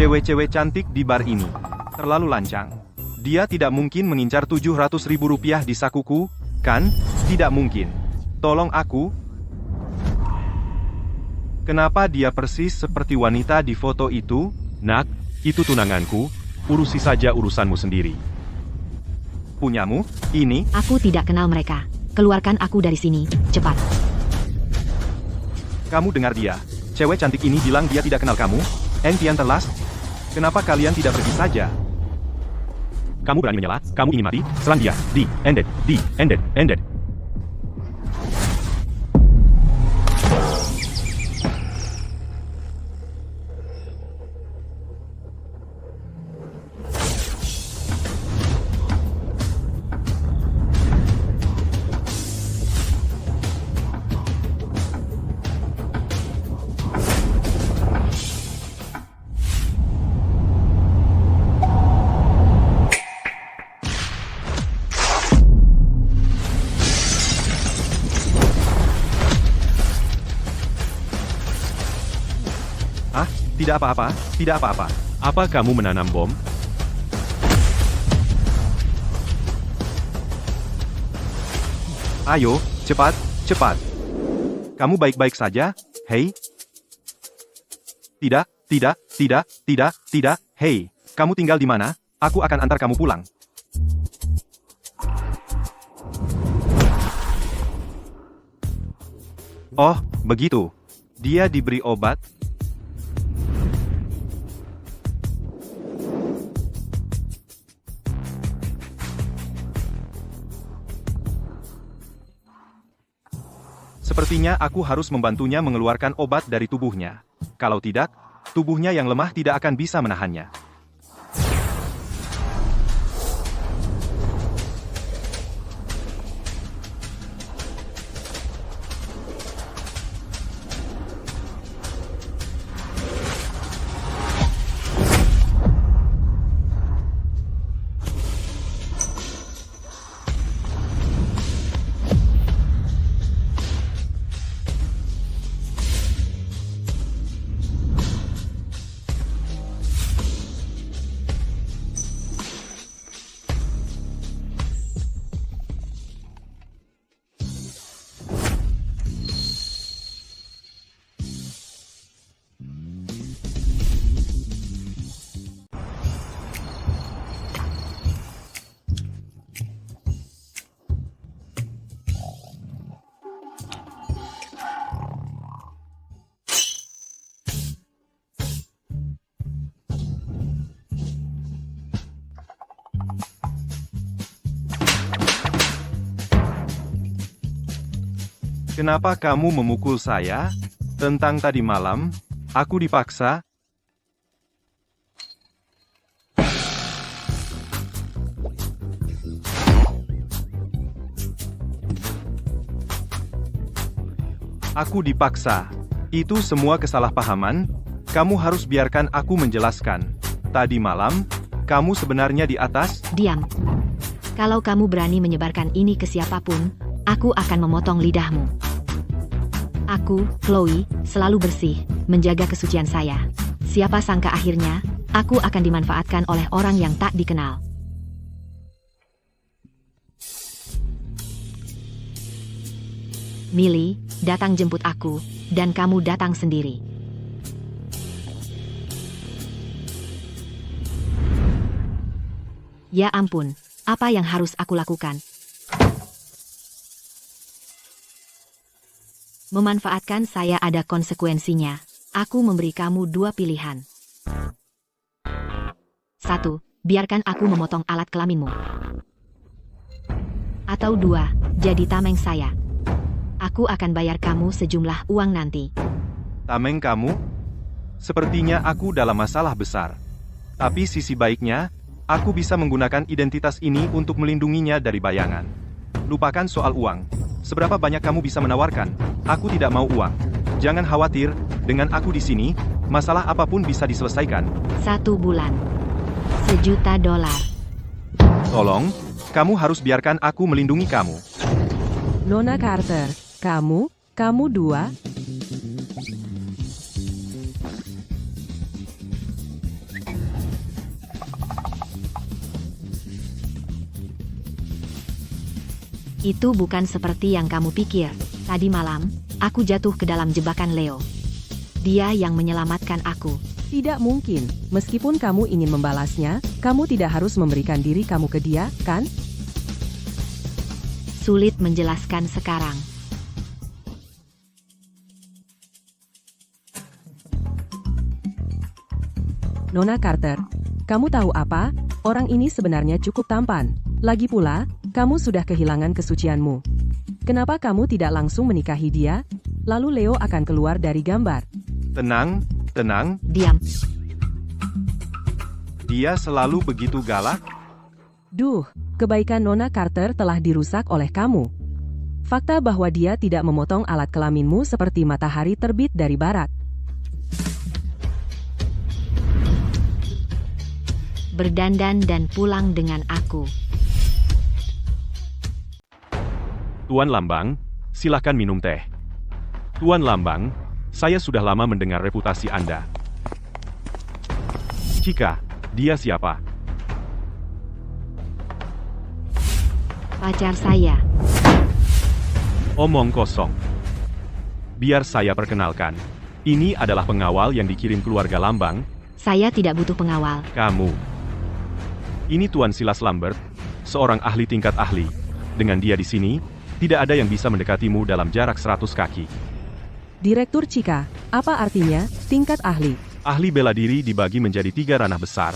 cewek-cewek cantik di bar ini. Terlalu lancang. Dia tidak mungkin mengincar 700.000 rupiah di sakuku, kan? Tidak mungkin. Tolong aku. Kenapa dia persis seperti wanita di foto itu? Nak, itu tunanganku. Urusi saja urusanmu sendiri. Punyamu? Ini? Aku tidak kenal mereka. Keluarkan aku dari sini, cepat. Kamu dengar dia. Cewek cantik ini bilang dia tidak kenal kamu. Eng Tian Telas? Kenapa kalian tidak pergi saja? Kamu berani menyela? Kamu ingin mati? Serang dia. Ended. Ah, tidak apa-apa, tidak apa-apa. Apa kamu menanam bom? Ayo, cepat, cepat. Kamu baik-baik saja, hei? Tidak. Hei, kamu tinggal di mana? Aku akan antar kamu pulang. Oh, begitu. Dia diberi obat. Sepertinya aku harus membantunya mengeluarkan obat dari tubuhnya. Kalau tidak, tubuhnya yang lemah tidak akan bisa menahannya. Kenapa kamu memukul saya? Tentang tadi malam, aku dipaksa. Aku dipaksa. Itu semua kesalahpahaman. Kamu harus biarkan aku menjelaskan. Tadi malam, kamu sebenarnya di atas? Diam. Kalau kamu berani menyebarkan ini ke siapapun, aku akan memotong lidahmu. Aku, Chloe, selalu bersih, menjaga kesucian saya. Siapa sangka akhirnya, aku akan dimanfaatkan oleh orang yang tak dikenal. Millie, datang jemput aku, dan kamu datang sendiri. Ya ampun, apa yang harus aku lakukan? Memanfaatkan saya ada konsekuensinya. Aku memberi kamu dua pilihan. 1. Biarkan aku memotong alat kelaminmu. Atau 2. Jadi tameng saya. Aku akan bayar kamu sejumlah uang nanti. Tameng kamu? Sepertinya aku dalam masalah besar. Tapi sisi baiknya, aku bisa menggunakan identitas ini untuk melindunginya dari bayangan. Lupakan soal uang. Seberapa banyak kamu bisa menawarkan? Aku tidak mau uang. Jangan khawatir, dengan aku di sini, masalah apapun bisa diselesaikan. 1 bulan. $1.000.000. Tolong, kamu harus biarkan aku melindungi kamu. Nona Carter, kamu dua. Itu bukan seperti yang kamu pikir. Tadi malam, aku jatuh ke dalam jebakan Leo. Dia yang menyelamatkan aku. Tidak mungkin. Meskipun kamu ingin membalasnya, kamu tidak harus memberikan diri kamu ke dia, kan? Sulit menjelaskan sekarang. Nona Carter, kamu tahu apa? Orang ini sebenarnya cukup tampan. Lagi pula, kamu sudah kehilangan kesucianmu. Kenapa kamu tidak langsung menikahi dia? Lalu Leo akan keluar dari gambar. Tenang, tenang, Diam. dia selalu begitu galak. Duh, kebaikan Nona Carter telah dirusak oleh kamu. Fakta bahwa dia tidak memotong alat kelaminmu seperti matahari terbit dari barat. Berdandan dan pulang dengan aku. Tuan Lambang, silakan minum teh. Tuan Lambang, saya sudah lama mendengar reputasi Anda. Cika, dia siapa? Pacar saya. Omong kosong. Biar saya perkenalkan. Ini adalah pengawal yang dikirim keluarga Lambang. Saya tidak butuh pengawal. Kamu. Ini Tuan Silas Lambert, seorang ahli tingkat ahli. Dengan dia di sini, tidak ada yang bisa mendekatimu dalam jarak 100 kaki. Direktur Cika, apa artinya tingkat ahli? Ahli bela diri dibagi menjadi 3 ranah besar.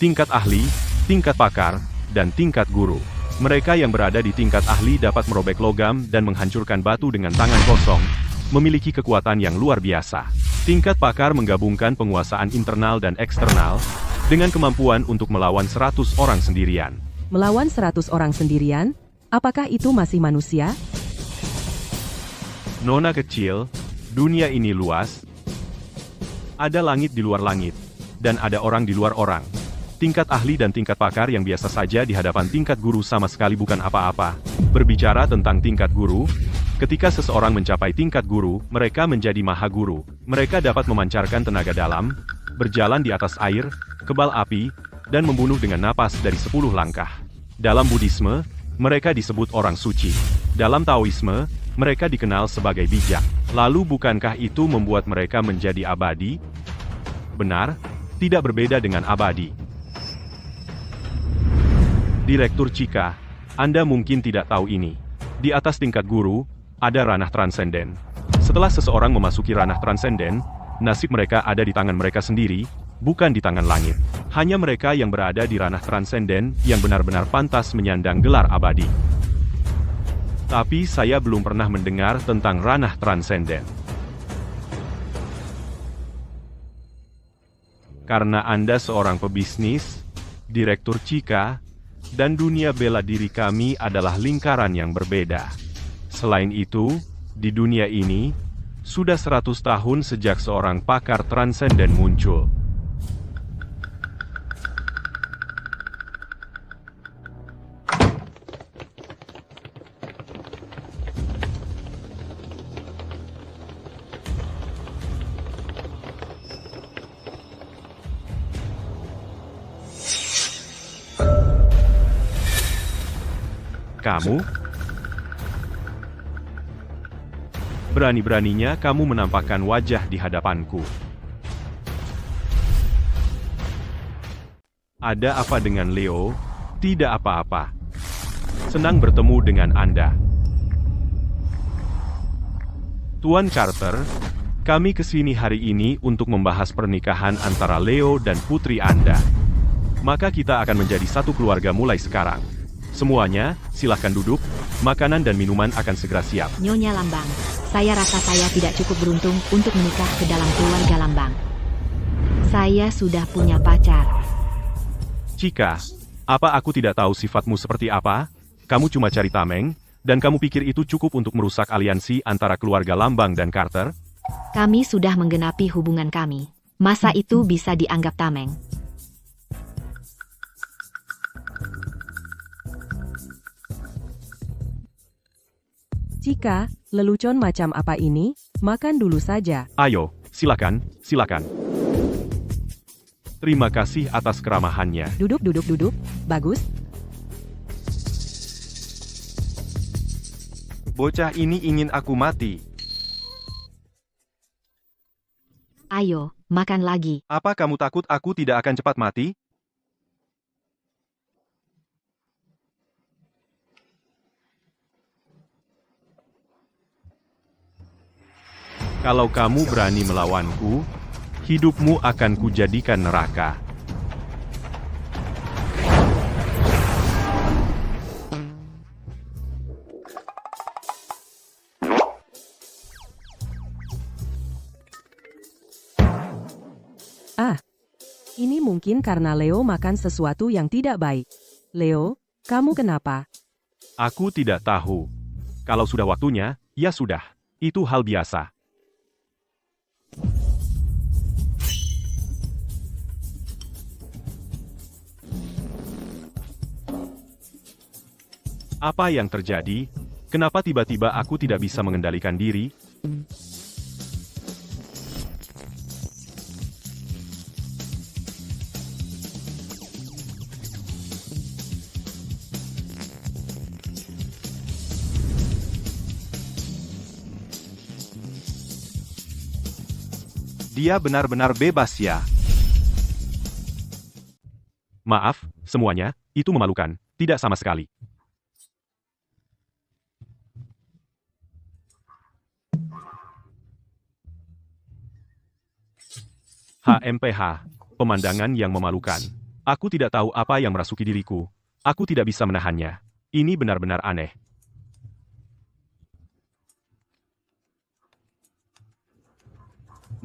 Tingkat ahli, tingkat pakar, dan tingkat guru. Mereka yang berada di tingkat ahli dapat merobek logam dan menghancurkan batu dengan tangan kosong, memiliki kekuatan yang luar biasa. Tingkat pakar menggabungkan penguasaan internal dan eksternal, dengan kemampuan untuk melawan 100 orang sendirian. Melawan 100 orang sendirian? Apakah itu masih manusia? Nona kecil, dunia ini luas. Ada langit di luar langit, dan ada orang di luar orang. Tingkat ahli dan tingkat pakar yang biasa saja di hadapan tingkat guru sama sekali bukan apa-apa. Berbicara tentang tingkat guru, ketika seseorang mencapai tingkat guru, mereka menjadi maha guru. Mereka dapat memancarkan tenaga dalam, berjalan di atas air, kebal api, dan membunuh dengan napas dari 10 langkah. Dalam Buddhisme, mereka disebut orang suci. Dalam Taoisme, mereka dikenal sebagai bijak. Lalu bukankah itu membuat mereka menjadi abadi? Benar, tidak berbeda dengan abadi. Direktur Cika, Anda mungkin tidak tahu ini. Di atas tingkat guru, ada ranah transenden. Setelah seseorang memasuki ranah transenden, nasib mereka ada di tangan mereka sendiri, bukan di tangan langit. Hanya mereka yang berada di ranah transenden yang benar-benar pantas menyandang gelar abadi. Tapi saya belum pernah mendengar tentang ranah transenden. Karena Anda seorang pebisnis, Direktur Cika, dan dunia bela diri kami adalah lingkaran yang berbeda. Selain itu, di dunia ini, sudah 100 tahun sejak seorang pakar transenden muncul. Kamu? Berani-beraninya kamu menampakkan wajah di hadapanku. Ada apa dengan Leo? Tidak apa-apa. Senang bertemu dengan Anda. Tuan Carter, kami kesini hari ini untuk membahas pernikahan antara Leo dan putri Anda. Maka kita akan menjadi satu keluarga mulai sekarang. Semuanya, silahkan duduk, makanan dan minuman akan segera siap. Nyonya Lambang, saya rasa saya tidak cukup beruntung untuk menikah ke dalam keluarga Lambang. Saya sudah punya pacar. Cika, apa aku tidak tahu sifatmu seperti apa? Kamu cuma cari tameng, dan kamu pikir itu cukup untuk merusak aliansi antara keluarga Lambang dan Carter? Kami sudah menggenapi hubungan kami. Masa itu bisa dianggap tameng? Cika, lelucon macam apa ini? Makan dulu saja. Ayo, silakan, silakan. Terima kasih atas keramahannya. Duduk. Bagus. Bocah ini ingin aku mati. Ayo, makan lagi. Apa kamu takut aku tidak akan cepat mati? Kalau kamu berani melawanku, hidupmu akan kujadikan neraka. Ah, ini mungkin karena Leo makan sesuatu yang tidak baik. Leo, kamu kenapa? Aku tidak tahu. Kalau sudah waktunya, ya sudah. Itu hal biasa. Apa yang terjadi? Kenapa tiba-tiba aku tidak bisa mengendalikan diri? Dia benar-benar bebas ya. Maaf, semuanya, itu memalukan. Tidak sama sekali. HMPH, pemandangan yang memalukan. Aku tidak tahu apa yang merasuki diriku. Aku tidak bisa menahannya. Ini benar-benar aneh.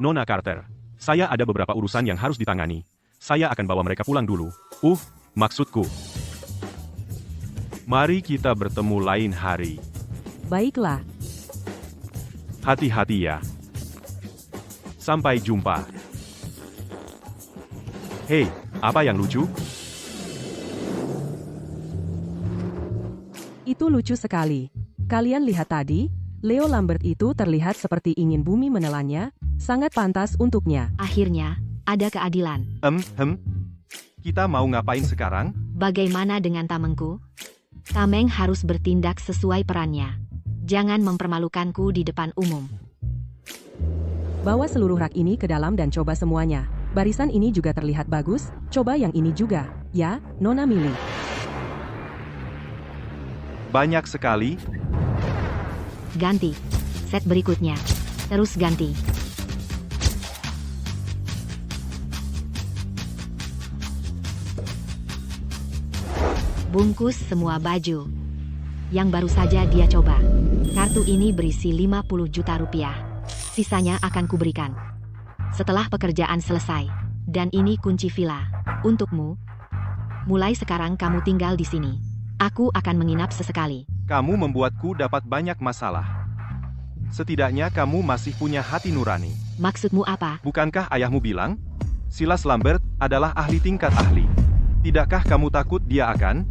Nona Carter, saya ada beberapa urusan yang harus ditangani. Saya akan bawa mereka pulang dulu. Maksudku. Mari kita bertemu lain hari. Baiklah. Hati-hati ya. Sampai jumpa. Hei, apa yang lucu? Itu lucu sekali. Kalian lihat tadi, Leo Lambert itu terlihat seperti ingin bumi menelannya, sangat pantas untuknya. Akhirnya, ada keadilan. Kita mau ngapain sekarang? Bagaimana dengan Tamengku? Tameng harus bertindak sesuai perannya. Jangan mempermalukanku di depan umum. Bawa seluruh rak ini ke dalam dan coba semuanya. Barisan ini juga terlihat bagus, coba yang ini juga. Ya, Nona Millie. Banyak sekali. Ganti. Set berikutnya. Terus ganti. Bungkus semua baju. Yang baru saja dia coba. Kartu ini berisi 50 juta rupiah. Sisanya akan kuberikan setelah pekerjaan selesai. Dan ini kunci villa untukmu. Mulai sekarang kamu tinggal di sini. Aku akan menginap sesekali. Kamu membuatku dapat banyak masalah. Setidaknya kamu masih punya hati nurani. Maksudmu apa? Bukankah ayahmu bilang, Silas Lambert adalah ahli tingkat ahli? Tidakkah kamu takut dia akan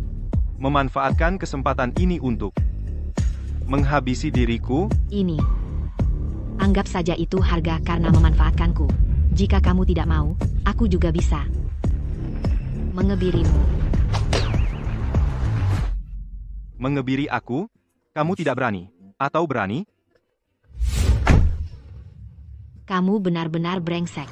memanfaatkan kesempatan ini untuk menghabisi diriku? Ini. Anggap saja itu harga karena memanfaatkanku. Jika kamu tidak mau, aku juga bisa mengebirimu. Mengebiri aku? Kamu tidak berani? Atau berani? Kamu benar-benar brengsek.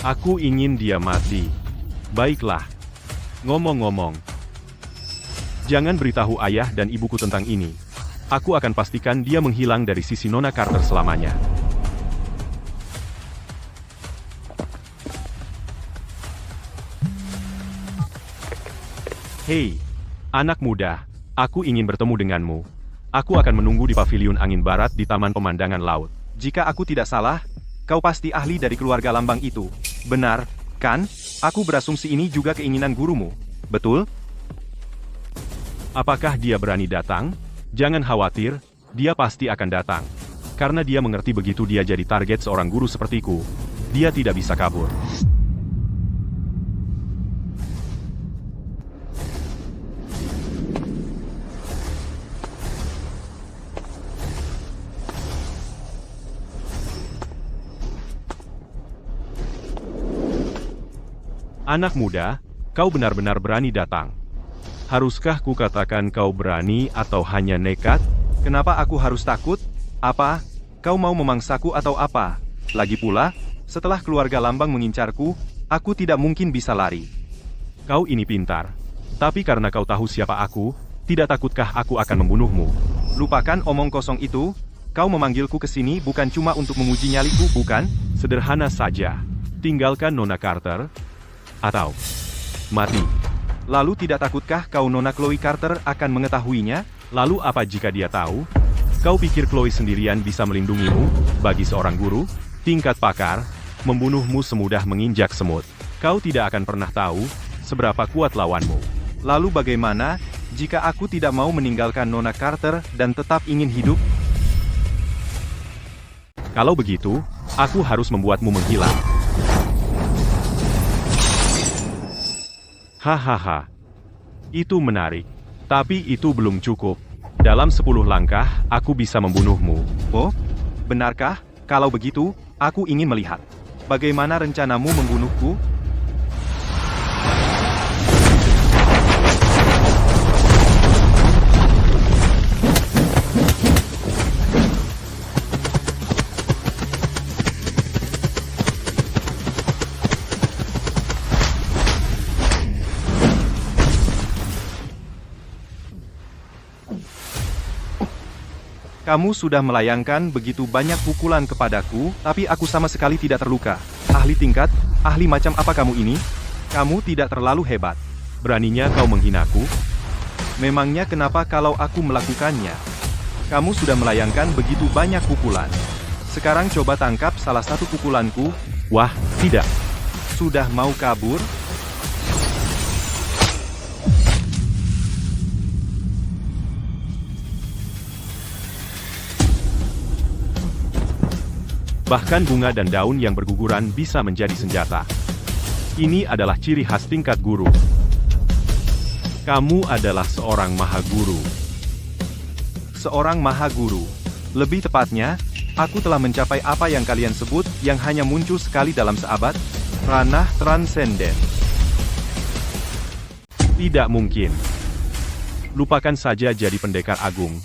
Aku ingin dia mati. Baiklah. Ngomong-ngomong. Jangan beritahu ayah dan ibuku tentang ini. Aku akan pastikan dia menghilang dari sisi Nona Carter selamanya. Hei, anak muda. Aku ingin bertemu denganmu. Aku akan menunggu di paviliun angin barat di Taman Pemandangan Laut. Jika aku tidak salah, kau pasti ahli dari keluarga lambang itu. Benar, kan? Aku berasumsi ini juga keinginan gurumu. Betul? Apakah dia berani datang? Jangan khawatir, dia pasti akan datang. Karena dia mengerti begitu dia jadi target seorang guru sepertiku, dia tidak bisa kabur. Anak muda, kau benar-benar berani datang. Haruskah kukatakan kau berani atau hanya nekat? Kenapa aku harus takut? Apa? Kau mau memangsaku atau apa? Lagi pula, setelah keluarga Lambang mengincarku, aku tidak mungkin bisa lari. Kau ini pintar. Tapi karena kau tahu siapa aku, tidak takutkah aku akan membunuhmu? Lupakan omong kosong itu, kau memanggilku ke sini bukan cuma untuk menguji nyaliku, bukan? Sederhana saja. Tinggalkan Nona Carter, atau mati. Lalu tidak takutkah kau Nona Chloe Carter akan mengetahuinya? Lalu apa jika dia tahu? Kau pikir Chloe sendirian bisa melindungimu? Bagi seorang guru, tingkat pakar, membunuhmu semudah menginjak semut. Kau tidak akan pernah tahu seberapa kuat lawanmu. Lalu bagaimana, jika aku tidak mau meninggalkan Nona Carter dan tetap ingin hidup? Kalau begitu, aku harus membuatmu menghilang. Hahaha. Itu menarik. Tapi itu belum cukup. Dalam 10 langkah, aku bisa membunuhmu. Oh, benarkah? Kalau begitu, aku ingin melihat. Bagaimana rencanamu membunuhku? Kamu sudah melayangkan begitu banyak pukulan kepadaku, tapi aku sama sekali tidak terluka. Ahli tingkat, ahli macam apa kamu ini? Kamu tidak terlalu hebat. Beraninya kau menghinaku? Memangnya kenapa kalau aku melakukannya? Kamu sudah melayangkan begitu banyak pukulan. Sekarang coba tangkap salah satu pukulanku. Wah, tidak. Sudah mau kabur? Bahkan bunga dan daun yang berguguran bisa menjadi senjata. Ini adalah ciri khas tingkat guru. Kamu adalah seorang maha guru. Seorang maha guru. Lebih tepatnya, aku telah mencapai apa yang kalian sebut yang hanya muncul sekali dalam seabad, ranah transenden. Tidak mungkin. Lupakan saja jadi pendekar agung.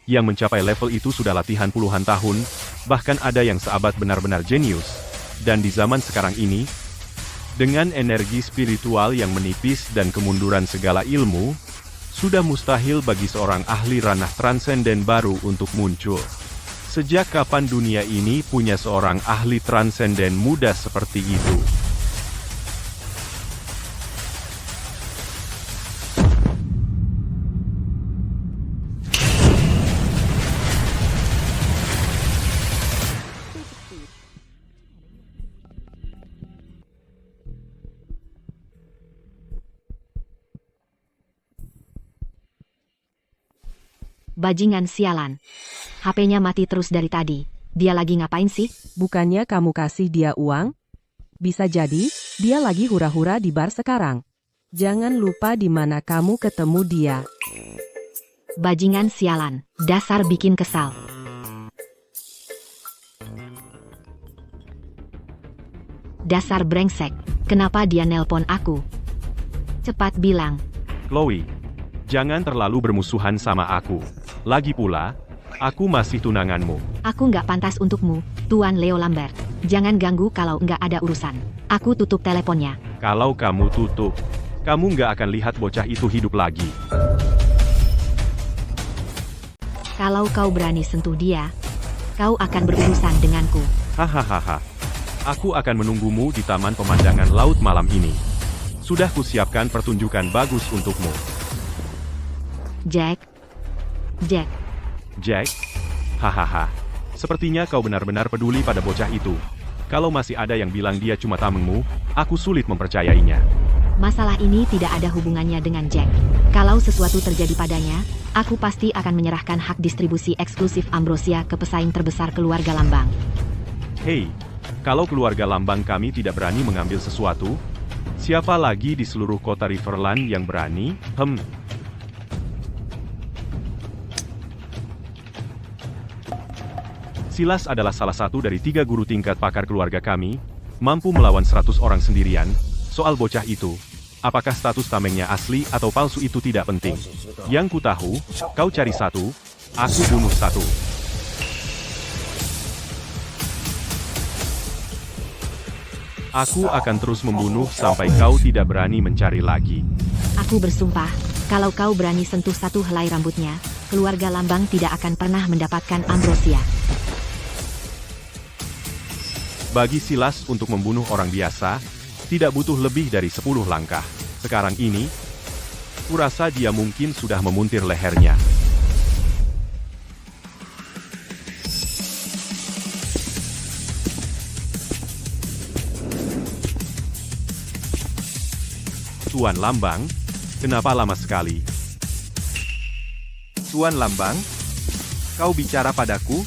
Yang mencapai level itu sudah latihan puluhan tahun, bahkan ada yang seabad benar-benar jenius. Dan di zaman sekarang ini, dengan energi spiritual yang menipis dan kemunduran segala ilmu, sudah mustahil bagi seorang ahli ranah transenden baru untuk muncul. Sejak kapan dunia ini punya seorang ahli transenden muda seperti itu? Bajingan sialan. HP-nya mati terus dari tadi. Dia lagi ngapain sih? Bukannya kamu kasih dia uang? Bisa jadi, dia lagi hura-hura di bar sekarang. Jangan lupa di mana kamu ketemu dia. Bajingan sialan. Dasar bikin kesal. Dasar brengsek. Kenapa dia nelpon aku? Cepat bilang. Chloe, jangan terlalu bermusuhan sama aku. Lagi pula, aku masih tunanganmu. Aku nggak pantas untukmu, Tuan Leo Lambert. Jangan ganggu kalau nggak ada urusan. Aku tutup teleponnya. Kalau kamu tutup, kamu nggak akan lihat bocah itu hidup lagi. Kalau kau berani sentuh dia, kau akan berurusan denganku. Hahaha. Aku akan menunggumu di taman pemandangan laut malam ini. Sudah kusiapkan pertunjukan bagus untukmu. Jack. Jack? Hahaha. Sepertinya kau benar-benar peduli pada bocah itu. Kalau masih ada yang bilang dia cuma tamengmu, aku sulit mempercayainya. Masalah ini tidak ada hubungannya dengan Jack. Kalau sesuatu terjadi padanya, aku pasti akan menyerahkan hak distribusi eksklusif Ambrosia ke pesaing terbesar keluarga Lambang. Hei, kalau keluarga Lambang kami tidak berani mengambil sesuatu, siapa lagi di seluruh kota Riverland yang berani? Silas adalah salah satu dari 3 guru tingkat pakar keluarga kami, mampu melawan 100 orang sendirian, Soal bocah itu, apakah status tamengnya asli atau palsu itu tidak penting. Yang ku tahu, kau cari satu, aku bunuh satu. Aku akan terus membunuh sampai kau tidak berani mencari lagi. Aku bersumpah, kalau kau berani sentuh satu helai rambutnya, keluarga Lambang tidak akan pernah mendapatkan ambrosia. Bagi Silas untuk membunuh orang biasa, tidak butuh lebih dari 10 langkah. Sekarang ini, kurasa dia mungkin sudah memuntir lehernya. Tuan Lambang, kenapa lama sekali? Tuan Lambang, kau bicara padaku?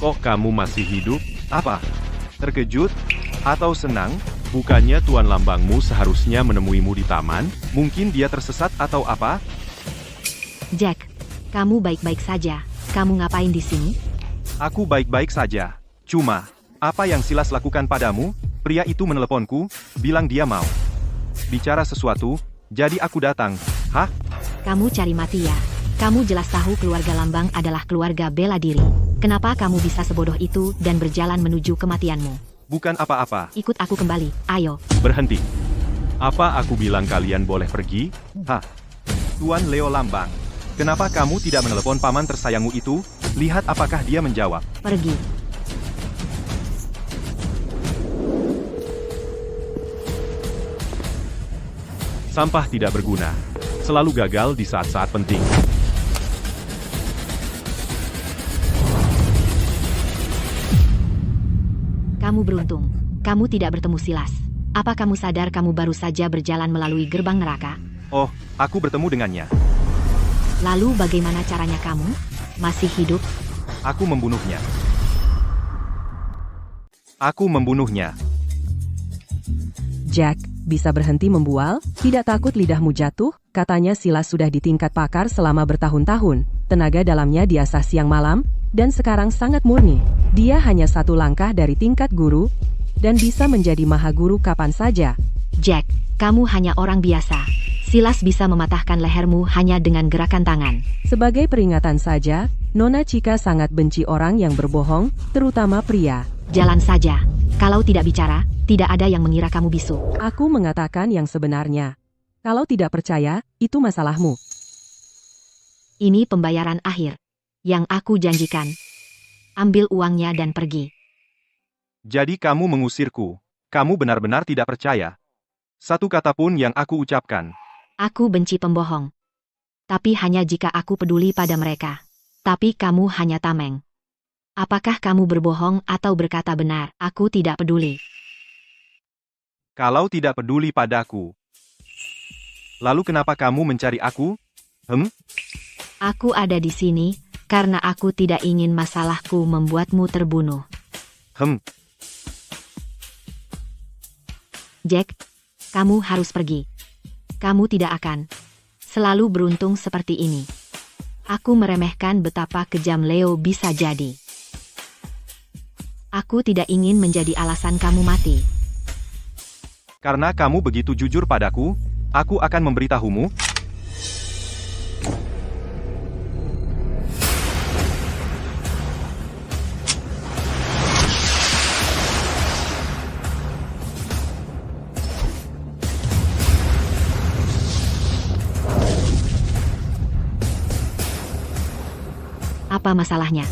Kok kamu masih hidup? Apa? Terkejut? Atau senang? Bukannya Tuan Lambangmu seharusnya menemuimu di taman? Mungkin dia tersesat atau apa? Jack, kamu baik-baik saja. Kamu ngapain di sini? Aku baik-baik saja. Cuma, apa yang Silas lakukan padamu? Pria itu meneleponku, bilang dia mau bicara sesuatu, jadi aku datang. Hah? Kamu cari mati ya? Kamu jelas tahu keluarga Lambang adalah keluarga bela diri. Kenapa kamu bisa sebodoh itu dan berjalan menuju kematianmu? Bukan apa-apa. Ikut aku kembali, ayo. Berhenti. Apa aku bilang kalian boleh pergi? Hah? Tuan Leo Lambang, kenapa kamu tidak menelepon paman tersayangmu itu? Lihat apakah dia menjawab. Pergi. Sampah tidak berguna. Selalu gagal di saat-saat penting. Kamu beruntung. Kamu tidak bertemu Silas. Apa kamu sadar kamu baru saja berjalan melalui gerbang neraka? Oh, aku bertemu dengannya. Lalu bagaimana caranya kamu? Masih hidup? Aku membunuhnya. Aku membunuhnya. Jack, bisa berhenti membual? Tidak takut lidahmu jatuh? Katanya Silas sudah di tingkat pakar selama bertahun-tahun. Tenaga dalamnya diasah siang malam, dan sekarang sangat murni. Dia hanya satu langkah dari tingkat guru, dan bisa menjadi mahaguru kapan saja. Jack, kamu hanya orang biasa. Silas bisa mematahkan lehermu hanya dengan gerakan tangan. Sebagai peringatan saja, Nona Chika sangat benci orang yang berbohong, terutama pria. Jalan saja. Kalau tidak bicara, tidak ada yang mengira kamu bisu. Aku mengatakan yang sebenarnya. Kalau tidak percaya, itu masalahmu. Ini pembayaran akhir yang aku janjikan. Ambil uangnya dan pergi. Jadi kamu mengusirku. Kamu benar-benar tidak percaya. Satu kata pun yang aku ucapkan. Aku benci pembohong. Tapi hanya jika aku peduli pada mereka. Tapi kamu hanya tameng. Apakah kamu berbohong atau berkata benar? Aku tidak peduli. Kalau tidak peduli padaku, lalu kenapa kamu mencari aku? Aku ada di sini karena aku tidak ingin masalahku membuatmu terbunuh. Jack, kamu harus pergi. Kamu tidak akan selalu beruntung seperti ini. Aku meremehkan betapa kejam Leo bisa jadi. Aku tidak ingin menjadi alasan kamu mati. Karena kamu begitu jujur padaku, aku akan memberitahumu. Apa masalahnya?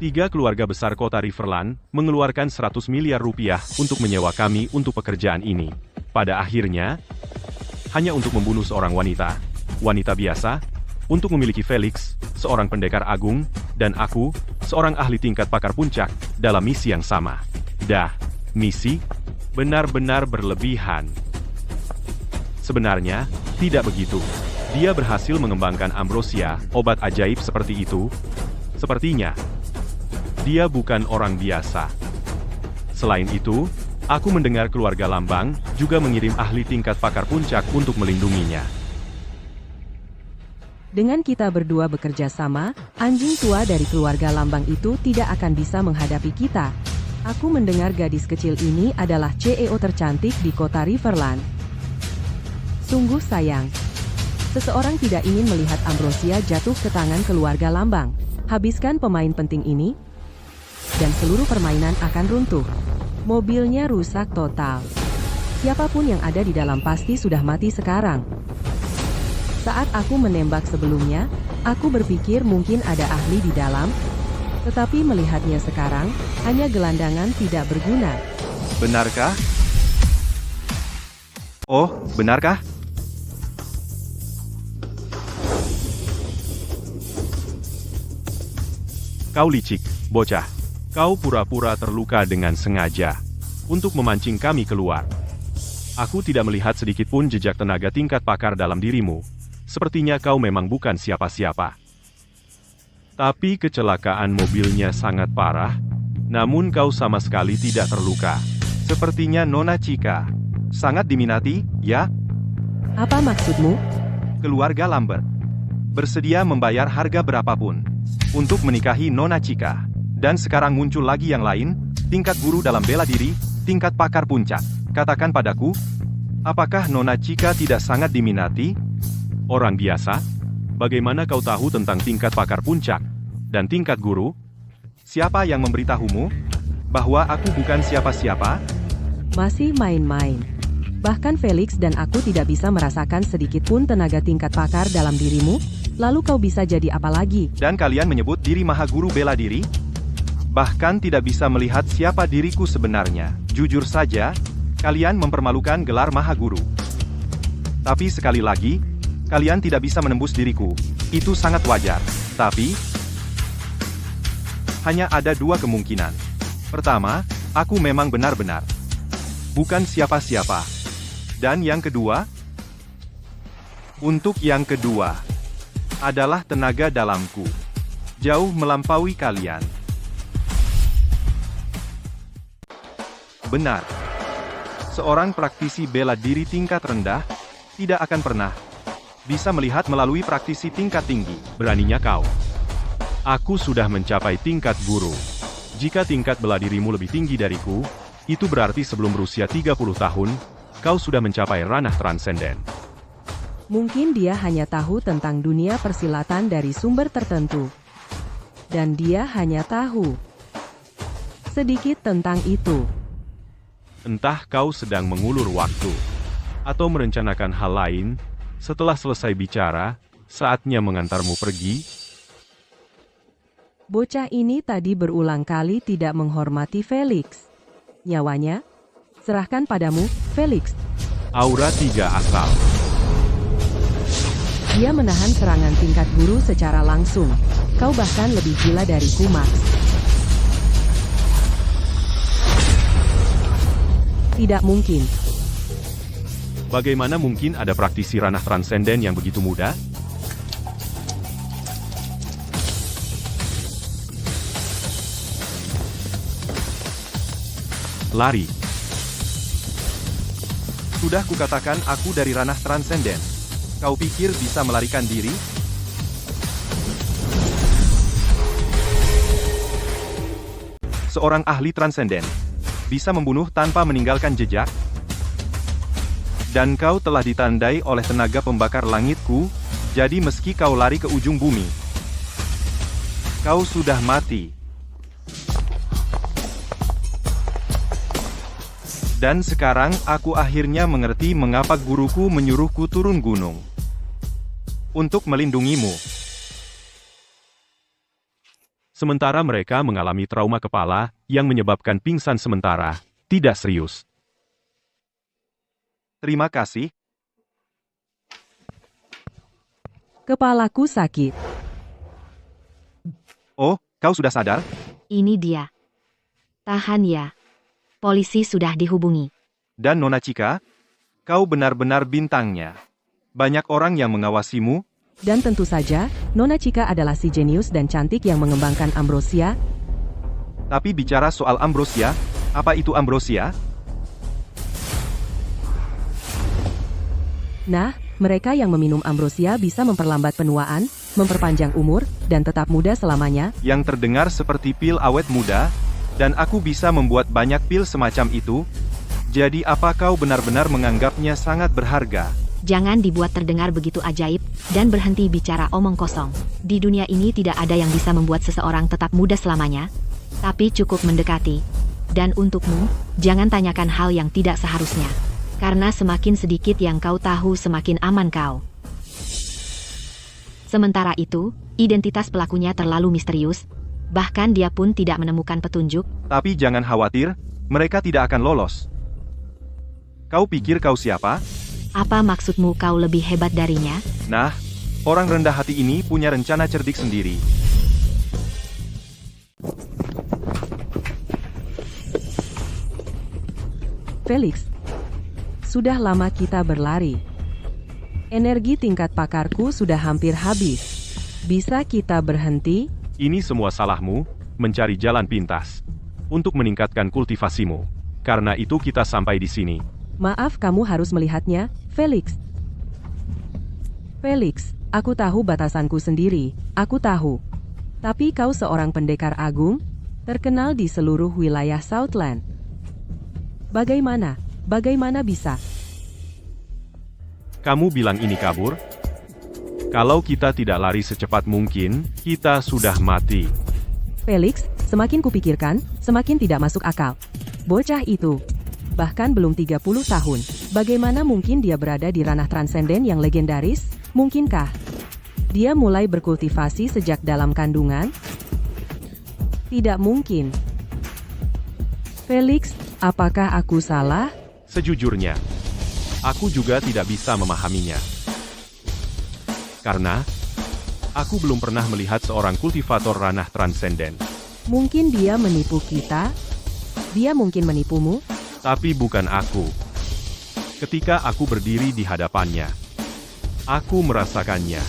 Tiga keluarga besar kota Riverland mengeluarkan 100 miliar rupiah untuk menyewa kami untuk pekerjaan ini. Pada akhirnya, hanya untuk membunuh seorang wanita. Wanita biasa, untuk memiliki Felix, seorang pendekar agung, dan aku, seorang ahli tingkat pakar puncak, dalam misi yang sama. Dah, misi? Benar-benar berlebihan. Sebenarnya, tidak begitu. Dia berhasil mengembangkan ambrosia, obat ajaib seperti itu. Sepertinya, dia bukan orang biasa. Selain itu, aku mendengar keluarga Lambang juga mengirim ahli tingkat pakar puncak untuk melindunginya. Dengan kita berdua bekerja sama, anjing tua dari keluarga Lambang itu tidak akan bisa menghadapi kita. Aku mendengar gadis kecil ini adalah CEO tercantik di kota Riverland. Sungguh sayang. Seseorang tidak ingin melihat Ambrosia jatuh ke tangan keluarga Lambang. Habiskan pemain penting ini, dan seluruh permainan akan runtuh. Mobilnya rusak total. Siapapun yang ada di dalam pasti sudah mati sekarang. Saat aku menembak sebelumnya, aku berpikir mungkin ada ahli di dalam, tetapi melihatnya sekarang, hanya gelandangan tidak berguna. Benarkah? Oh, benarkah? Kau licik, bocah. Kau pura-pura terluka dengan sengaja untuk memancing kami keluar. Aku tidak melihat sedikit pun jejak tenaga tingkat pakar dalam dirimu. Sepertinya kau memang bukan siapa-siapa. Tapi kecelakaan mobilnya sangat parah, namun kau sama sekali tidak terluka. Sepertinya Nona Chica sangat diminati, ya? Apa maksudmu? Keluarga Lambert bersedia membayar harga berapapun untuk menikahi Nona Chica. Dan sekarang muncul lagi yang lain, tingkat guru dalam bela diri, tingkat pakar puncak. Katakan padaku, apakah Nona Chica tidak sangat diminati? Orang biasa? Bagaimana kau tahu tentang tingkat pakar puncak dan tingkat guru? Siapa yang memberitahumu bahwa aku bukan siapa-siapa? Masih main-main. Bahkan Felix dan aku tidak bisa merasakan sedikit pun tenaga tingkat pakar dalam dirimu, lalu kau bisa jadi apa lagi? Dan kalian menyebut diri maha guru bela diri? Bahkan tidak bisa melihat siapa diriku sebenarnya. Jujur saja, kalian mempermalukan gelar maha guru. Tapi sekali lagi, kalian tidak bisa menembus diriku. Itu sangat wajar. Tapi, hanya ada dua kemungkinan. Pertama, aku memang benar-benar bukan siapa-siapa. Dan yang kedua, untuk yang kedua, adalah tenaga dalamku. Jauh melampaui kalian. Benar. Seorang praktisi bela diri tingkat rendah tidak akan pernah bisa melihat melalui praktisi tingkat tinggi. Beraninya kau. Aku sudah mencapai tingkat guru. Jika tingkat bela dirimu lebih tinggi dariku, itu berarti sebelum berusia 30 tahun, kau sudah mencapai ranah transenden. Mungkin dia hanya tahu tentang dunia persilatan dari sumber tertentu. Dan dia hanya tahu sedikit tentang itu. Entah kau sedang mengulur waktu, atau merencanakan hal lain. Setelah selesai bicara, saatnya mengantarmu pergi. Bocah ini tadi berulang kali tidak menghormati Felix. Nyawanya? Serahkan padamu, Felix. Aura 3 asal. Dia menahan serangan tingkat guru secara langsung. Kau bahkan lebih gila dariku, Max. Tidak mungkin. Bagaimana mungkin ada praktisi ranah transenden yang begitu muda? Lari. Sudah kukatakan aku dari ranah transenden. Kau pikir bisa melarikan diri? Seorang ahli transenden bisa membunuh tanpa meninggalkan jejak? Dan kau telah ditandai oleh tenaga pembakar langitku, jadi meski kau lari ke ujung bumi, kau sudah mati. Dan sekarang aku akhirnya mengerti mengapa guruku menyuruhku turun gunung. Untuk melindungimu. Sementara mereka mengalami trauma kepala yang menyebabkan pingsan sementara, tidak serius. Terima kasih. Kepalaku sakit. Oh, kau sudah sadar? Ini dia. Tahan ya. Polisi sudah dihubungi. Dan Nona Chika, kau benar-benar bintangnya. Banyak orang yang mengawasimu. Dan tentu saja, Nona Chika adalah si jenius dan cantik yang mengembangkan ambrosia. Tapi bicara soal ambrosia, apa itu ambrosia? Nah, mereka yang meminum ambrosia bisa memperlambat penuaan, memperpanjang umur, dan tetap muda selamanya. Yang terdengar seperti pil awet muda, dan aku bisa membuat banyak pil semacam itu. Jadi apa kau benar-benar menganggapnya sangat berharga? Jangan dibuat terdengar begitu ajaib, dan berhenti bicara omong kosong. Di dunia ini tidak ada yang bisa membuat seseorang tetap muda selamanya, tapi cukup mendekati. Dan untukmu, jangan tanyakan hal yang tidak seharusnya. Karena semakin sedikit yang kau tahu semakin aman kau. Sementara itu, identitas pelakunya terlalu misterius, bahkan dia pun tidak menemukan petunjuk. Tapi jangan khawatir, mereka tidak akan lolos. Kau pikir kau siapa? Apa maksudmu kau lebih hebat darinya? Nah, orang rendah hati ini punya rencana cerdik sendiri. Felix, sudah lama kita berlari. Energi tingkat pakarku sudah hampir habis. Bisa kita berhenti? Ini semua salahmu, mencari jalan pintas. Untuk meningkatkan kultivasimu. Karena itu kita sampai di sini. Maaf, kamu harus melihatnya, Felix. Felix, aku tahu batasanku sendiri, aku tahu. Tapi kau seorang pendekar agung, terkenal di seluruh wilayah Southland. Bagaimana bisa? Kamu bilang ini kabur? Kalau kita tidak lari secepat mungkin, kita sudah mati. Felix, semakin kupikirkan, semakin tidak masuk akal. Bocah itu, bahkan belum 30 tahun. Bagaimana mungkin dia berada di ranah transenden yang legendaris? Mungkinkah dia mulai berkultivasi sejak dalam kandungan? Tidak mungkin. Felix, apakah aku salah? Sejujurnya, aku juga tidak bisa memahaminya. Karena, aku belum pernah melihat seorang kultivator ranah transenden. Mungkin dia menipu kita? Dia mungkin menipumu? Tapi bukan aku. Ketika aku berdiri di hadapannya, aku merasakannya.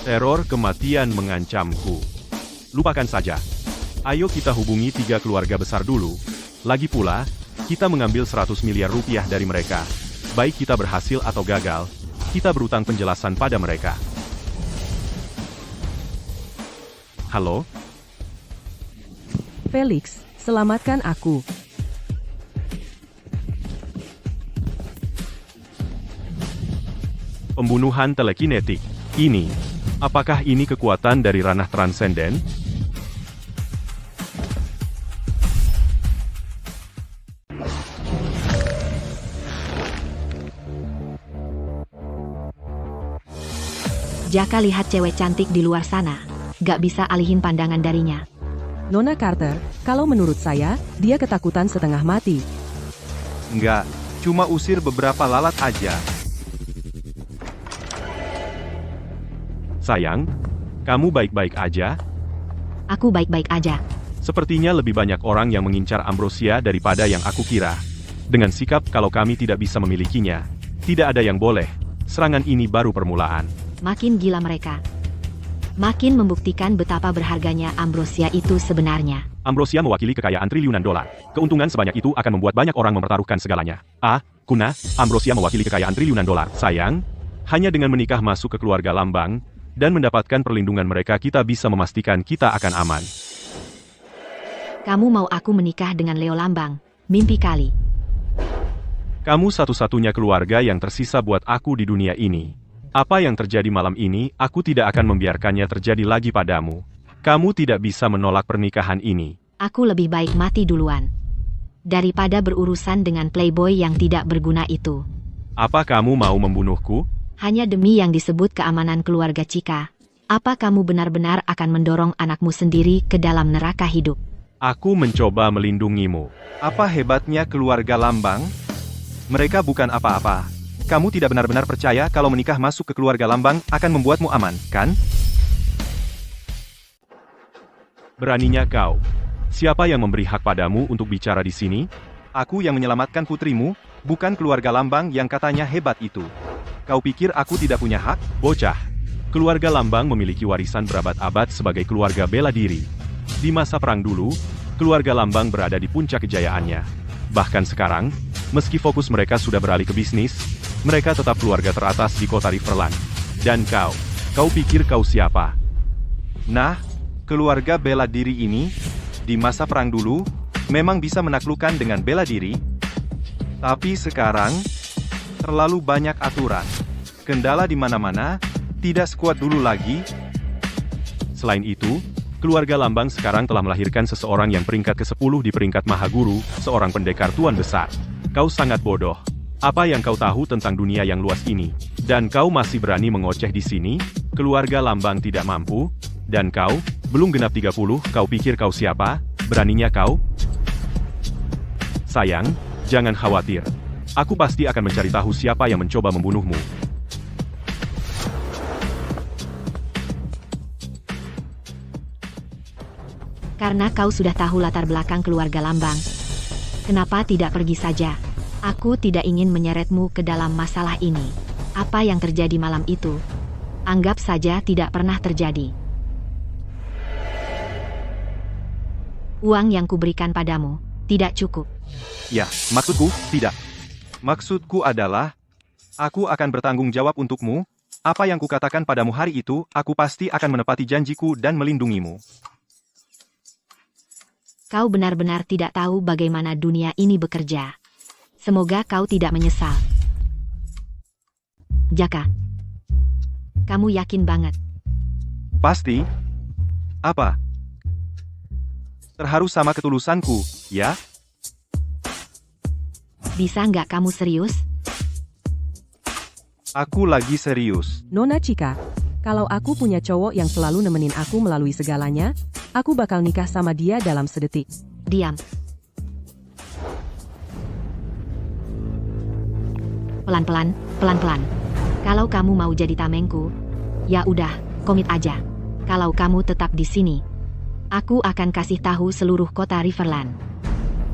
Teror kematian mengancamku. Lupakan saja. Ayo kita hubungi 3 keluarga besar dulu. Lagi pula, kita mengambil 100 miliar rupiah dari mereka. Baik kita berhasil atau gagal, kita berutang penjelasan pada mereka. Halo? Felix, selamatkan aku. Pembunuhan telekinetik. Ini, apakah ini kekuatan dari ranah transenden? Jaka lihat cewek cantik di luar sana, gak bisa alihin pandangan darinya. Nona Carter, kalau menurut saya, dia ketakutan setengah mati. Enggak, cuma usir beberapa lalat aja. Sayang, kamu baik-baik aja? Aku baik-baik aja. Sepertinya lebih banyak orang yang mengincar ambrosia daripada yang aku kira. Dengan sikap kalau kami tidak bisa memilikinya, tidak ada yang boleh. Serangan ini baru permulaan. Makin gila mereka. Makin membuktikan betapa berharganya ambrosia itu sebenarnya. Ambrosia mewakili kekayaan triliunan dolar. Keuntungan sebanyak itu akan membuat banyak orang mempertaruhkan segalanya. Kuna, ambrosia mewakili kekayaan triliunan dolar. Sayang, hanya dengan menikah masuk ke keluarga Lambang, dan mendapatkan perlindungan mereka kita bisa memastikan kita akan aman. Kamu mau aku menikah dengan Leo Lambang? Mimpi kali. Kamu satu-satunya keluarga yang tersisa buat aku di dunia ini. Apa yang terjadi malam ini, aku tidak akan membiarkannya terjadi lagi padamu. Kamu tidak bisa menolak pernikahan ini. Aku lebih baik mati duluan daripada berurusan dengan playboy yang tidak berguna itu. Apa kamu mau membunuhku? Hanya demi yang disebut keamanan keluarga Chika. Apa kamu benar-benar akan mendorong anakmu sendiri ke dalam neraka hidup? Aku mencoba melindungimu. Apa hebatnya keluarga Lambang? Mereka bukan apa-apa. Kamu tidak benar-benar percaya kalau menikah masuk ke keluarga Lambang akan membuatmu aman, kan? Beraninya kau. Siapa yang memberi hak padamu untuk bicara di sini? Aku yang menyelamatkan putrimu, bukan keluarga Lambang yang katanya hebat itu. Kau pikir aku tidak punya hak? Bocah. Keluarga Lambang memiliki warisan berabad-abad sebagai keluarga bela diri. Di masa perang dulu, keluarga Lambang berada di puncak kejayaannya. Bahkan sekarang, meski fokus mereka sudah beralih ke bisnis, mereka tetap keluarga teratas di kota Riverland. Dan kau pikir kau siapa? Nah, keluarga bela diri ini, di masa perang dulu, memang bisa menaklukkan dengan bela diri. Tapi sekarang, terlalu banyak aturan. Kendala di mana-mana, tidak sekuat dulu lagi. Selain itu, keluarga Lambang sekarang telah melahirkan seseorang yang peringkat ke-10 di peringkat Mahaguru, seorang pendekar tuan besar. Kau sangat bodoh. Apa yang kau tahu tentang dunia yang luas ini? Dan kau masih berani mengoceh di sini? Keluarga Lambang tidak mampu? Dan kau, belum genap 30, kau pikir kau siapa? Beraninya kau? Sayang, jangan khawatir. Aku pasti akan mencari tahu siapa yang mencoba membunuhmu. Karena kau sudah tahu latar belakang keluarga Lambang. Kenapa tidak pergi saja? Aku tidak ingin menyeretmu ke dalam masalah ini. Apa yang terjadi malam itu? Anggap saja tidak pernah terjadi. Uang yang kuberikan padamu tidak cukup. Ya, maksudku, tidak. Maksudku adalah, aku akan bertanggung jawab untukmu. Apa yang kukatakan padamu hari itu, aku pasti akan menepati janjiku dan melindungimu. Kau benar-benar tidak tahu bagaimana dunia ini bekerja. Semoga kau tidak menyesal. Jaka, kamu yakin banget? Pasti. Apa? Terharu sama ketulusanku, ya? Bisa nggak kamu serius? Aku lagi serius. Nona Chika, kalau aku punya cowok yang selalu nemenin aku melalui segalanya, aku bakal nikah sama dia dalam sedetik. Diam. Pelan-pelan, pelan-pelan. Kalau kamu mau jadi tamengku, ya udah, komit aja. Kalau kamu tetap di sini, aku akan kasih tahu seluruh kota Riverland.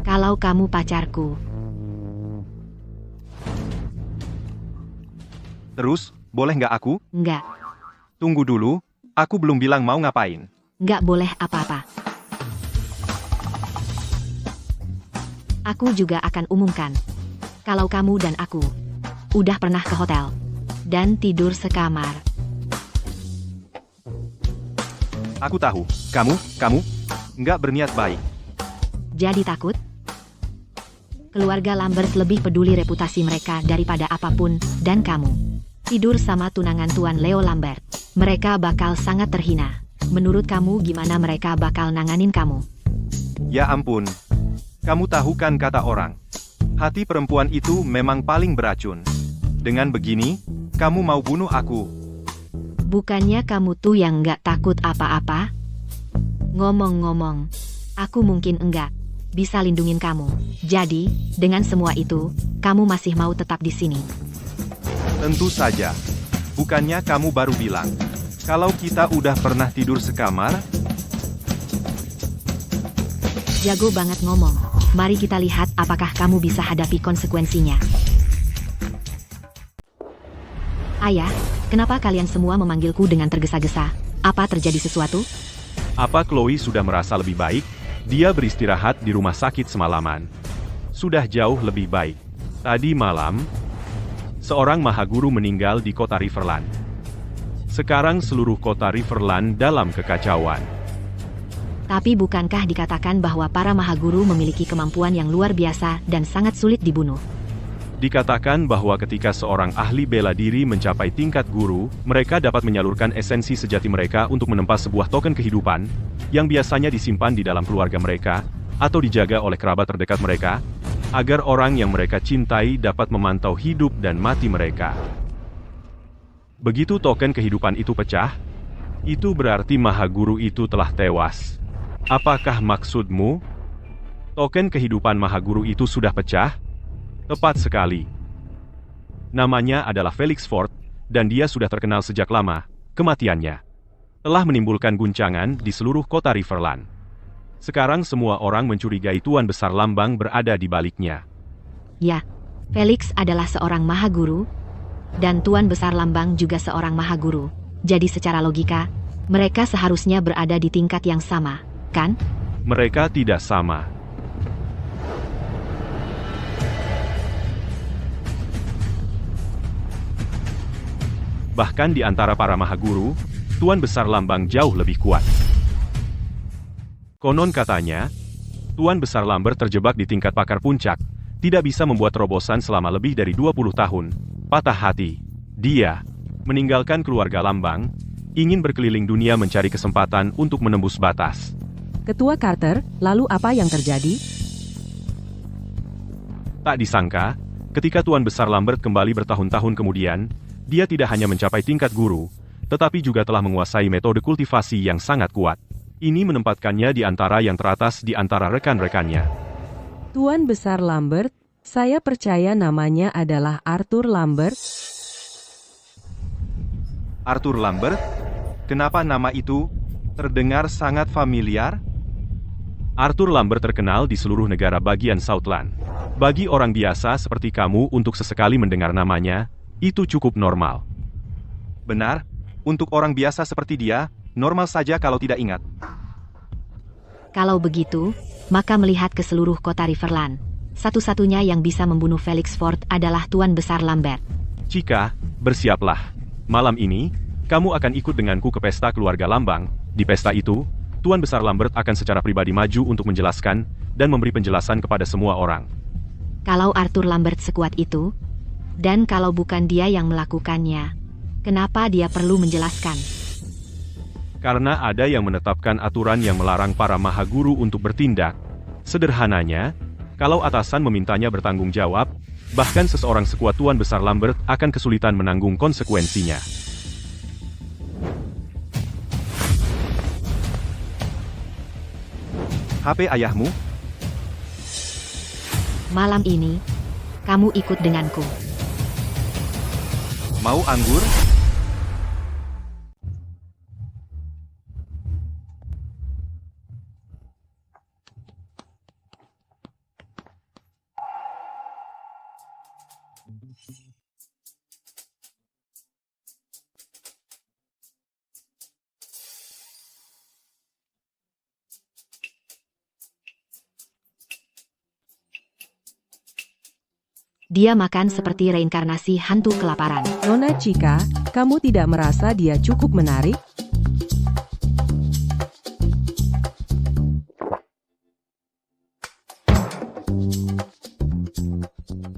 Kalau kamu pacarku. Terus, boleh nggak aku? Nggak, Tunggu dulu, aku belum bilang mau ngapain. nggak boleh apa-apa. Aku juga akan umumkan. Kalau kamu dan aku udah pernah ke hotel dan tidur sekamar. Aku tahu, kamu, nggak berniat baik. Jadi takut? Keluarga Lambert lebih peduli reputasi mereka daripada apapun, dan kamu tidur sama tunangan Tuan Leo Lambert. Mereka bakal sangat terhina. Menurut kamu gimana mereka bakal nanganin kamu? Ya ampun. Kamu tahu kan kata orang. Hati perempuan itu memang paling beracun. Dengan begini, kamu mau bunuh aku. Bukannya kamu tuh yang nggak takut apa-apa? Ngomong-ngomong, aku mungkin enggak bisa lindungin kamu. Jadi, dengan semua itu, kamu masih mau tetap di sini. Tentu saja. Bukannya kamu baru bilang, kalau kita udah pernah tidur sekamar? Jago banget ngomong. Mari kita lihat apakah kamu bisa hadapi konsekuensinya. Ayah, kenapa kalian semua memanggilku dengan tergesa-gesa? Apa terjadi sesuatu? Apa Chloe sudah merasa lebih baik? Dia beristirahat di rumah sakit semalaman. Sudah jauh lebih baik. Tadi malam, seorang mahaguru meninggal di kota Riverland. Sekarang seluruh kota Riverland dalam kekacauan. Tapi bukankah dikatakan bahwa para mahaguru memiliki kemampuan yang luar biasa dan sangat sulit dibunuh? Dikatakan bahwa ketika seorang ahli bela diri mencapai tingkat guru, mereka dapat menyalurkan esensi sejati mereka untuk menempa sebuah token kehidupan, yang biasanya disimpan di dalam keluarga mereka, atau dijaga oleh kerabat terdekat mereka, agar orang yang mereka cintai dapat memantau hidup dan mati mereka. Begitu token kehidupan itu pecah, itu berarti mahaguru itu telah tewas. Apakah maksudmu? Token kehidupan mahaguru itu sudah pecah? Tepat sekali. Namanya adalah Felix Ford, dan dia sudah terkenal sejak lama. Kematiannya telah menimbulkan guncangan di seluruh kota Riverland. Sekarang semua orang mencurigai Tuan Besar Lambang berada di baliknya. Ya, Felix adalah seorang mahaguru, dan Tuan Besar Lambang juga seorang mahaguru. Jadi secara logika, mereka seharusnya berada di tingkat yang sama, kan? Mereka tidak sama. Bahkan di antara para mahaguru, Tuan Besar Lambang jauh lebih kuat. Konon katanya, Tuan Besar Lambert terjebak di tingkat pakar puncak, tidak bisa membuat terobosan selama lebih dari 20 tahun. Patah hati. Dia meninggalkan keluarga Lambang, ingin berkeliling dunia mencari kesempatan untuk menembus batas. Ketua Carter, lalu apa yang terjadi? Tak disangka, ketika Tuan Besar Lambert kembali bertahun-tahun kemudian, dia tidak hanya mencapai tingkat guru, tetapi juga telah menguasai metode kultivasi yang sangat kuat. Ini menempatkannya di antara yang teratas di antara rekan-rekannya. Tuan Besar Lambert, saya percaya namanya adalah Arthur Lambert. Arthur Lambert? Kenapa nama itu terdengar sangat familiar? Arthur Lambert terkenal di seluruh negara bagian Southland. Bagi orang biasa seperti kamu untuk sesekali mendengar namanya, itu cukup normal. Benar, untuk orang biasa seperti dia, normal saja kalau tidak ingat. Kalau begitu, maka melihat ke seluruh kota Riverland, satu-satunya yang bisa membunuh Felix Ford adalah Tuan Besar Lambert. Cika, bersiaplah. Malam ini, kamu akan ikut denganku ke pesta keluarga Lambang. Di pesta itu, Tuan Besar Lambert akan secara pribadi maju untuk menjelaskan dan memberi penjelasan kepada semua orang. Kalau Arthur Lambert sekuat itu, dan kalau bukan dia yang melakukannya, kenapa dia perlu menjelaskan? Karena ada yang menetapkan aturan yang melarang para mahaguru untuk bertindak. Sederhananya, kalau atasan memintanya bertanggung jawab, bahkan seseorang sekuat Tuan Besar Lambert akan kesulitan menanggung konsekuensinya. HP ayahmu? Malam ini, kamu ikut denganku. Mau anggur? Dia makan seperti reinkarnasi hantu kelaparan. Nona Cika, kamu tidak merasa dia cukup menarik?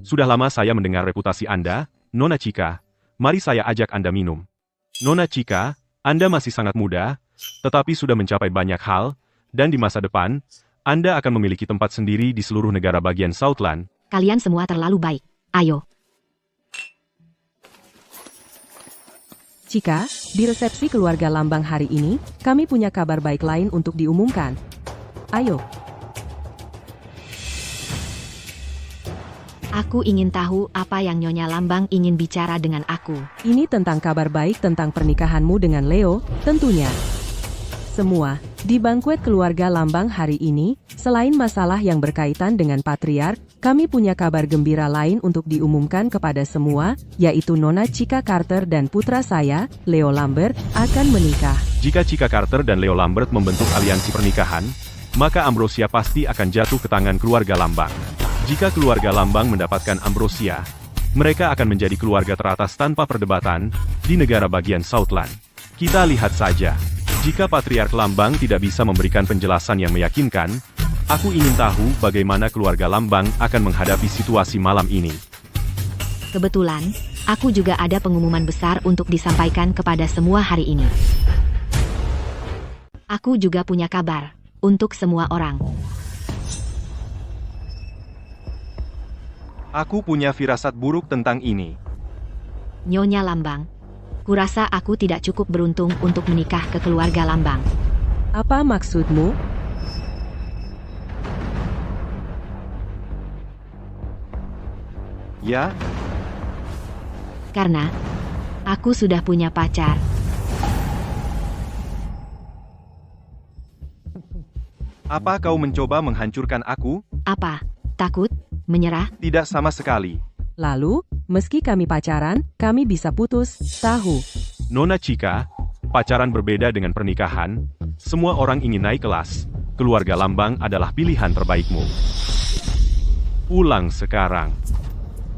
Sudah lama saya mendengar reputasi Anda, Nona Cika. Mari saya ajak Anda minum. Nona Cika, Anda masih sangat muda, tetapi sudah mencapai banyak hal, dan di masa depan, Anda akan memiliki tempat sendiri di seluruh negara bagian Southland. Kalian semua terlalu baik. Ayo. Cika, di resepsi keluarga Lambang hari ini, kami punya kabar baik lain untuk diumumkan. Ayo. Aku ingin tahu apa yang Nyonya Lambang ingin bicara dengan aku. Ini tentang kabar baik tentang pernikahanmu dengan Leo, tentunya. Semua, di bankuet keluarga Lambang hari ini, selain masalah yang berkaitan dengan patriark, kami punya kabar gembira lain untuk diumumkan kepada semua, yaitu Nona Cika Carter dan putra saya, Leo Lambert, akan menikah. Jika Cika Carter dan Leo Lambert membentuk aliansi pernikahan, maka Ambrosia pasti akan jatuh ke tangan keluarga Lambang. Jika keluarga Lambang mendapatkan Ambrosia, mereka akan menjadi keluarga teratas tanpa perdebatan di negara bagian Southland. Kita lihat saja. Jika Patriark Lambang tidak bisa memberikan penjelasan yang meyakinkan, aku ingin tahu bagaimana keluarga Lambang akan menghadapi situasi malam ini. Kebetulan, aku juga ada pengumuman besar untuk disampaikan kepada semua hari ini. Aku juga punya kabar untuk semua orang. Aku punya firasat buruk tentang ini. Nyonya Lambang, kurasa aku tidak cukup beruntung untuk menikah ke keluarga Lambang. Apa maksudmu? Ya, Karena aku sudah punya pacar. Apa kau mencoba menghancurkan aku? Apa? Takut? Menyerah? Tidak sama sekali. Lalu, meski kami pacaran, kami bisa putus, tahu. Nona Chika, pacaran berbeda dengan pernikahan. Semua orang ingin naik kelas. Keluarga Lambang adalah pilihan terbaikmu. Pulang sekarang.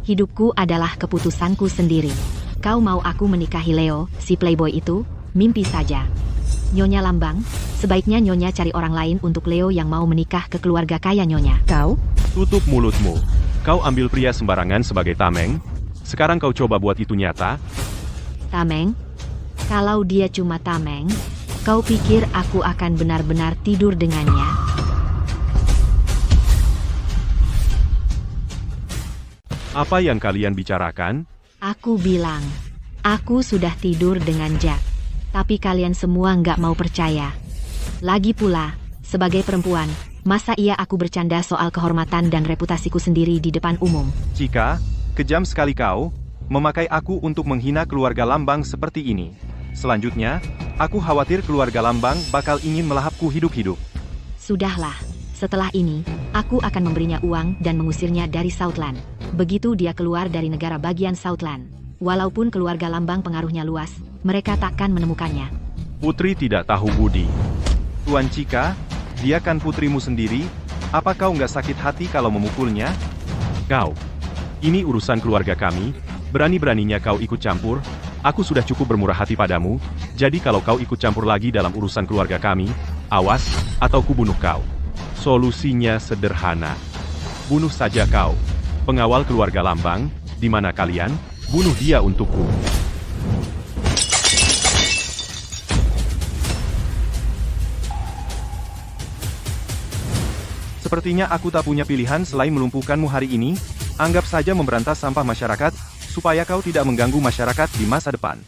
Hidupku adalah keputusanku sendiri. Kau mau aku menikahi Leo, si playboy itu? Mimpi saja. Nyonya Lambang, sebaiknya Nyonya cari orang lain untuk Leo yang mau menikah ke keluarga kaya Nyonya. Kau? Tutup mulutmu. Kau ambil pria sembarangan sebagai tameng. Sekarang kau coba buat itu nyata. Tameng? Kalau dia cuma tameng, kau pikir aku akan benar-benar tidur dengannya? Apa yang kalian bicarakan? Aku bilang, aku sudah tidur dengan Jack. Tapi kalian semua nggak mau percaya. Lagi pula, sebagai perempuan, masa iya aku bercanda soal kehormatan dan reputasiku sendiri di depan umum? Chika, kejam sekali kau, memakai aku untuk menghina keluarga Lambang seperti ini. Selanjutnya, aku khawatir keluarga Lambang bakal ingin melahapku hidup-hidup. Sudahlah, setelah ini, aku akan memberinya uang dan mengusirnya dari Southland. Begitu dia keluar dari negara bagian Southland. Walaupun keluarga Lambang pengaruhnya luas, mereka takkan menemukannya. Putri tidak tahu budi. Tuan Chika, dia kan putrimu sendiri, apa kau nggak sakit hati kalau memukulnya? Kau. Ini urusan keluarga kami, berani-beraninya kau ikut campur. Aku sudah cukup bermurah hati padamu, jadi kalau kau ikut campur lagi dalam urusan keluarga kami, awas, atau kubunuh kau. Solusinya sederhana. Bunuh saja kau. Pengawal keluarga Lambang, di mana kalian? Bunuh dia untukku. Sepertinya aku tak punya pilihan selain melumpuhkanmu hari ini. Anggap saja memberantas sampah masyarakat, supaya kau tidak mengganggu masyarakat di masa depan.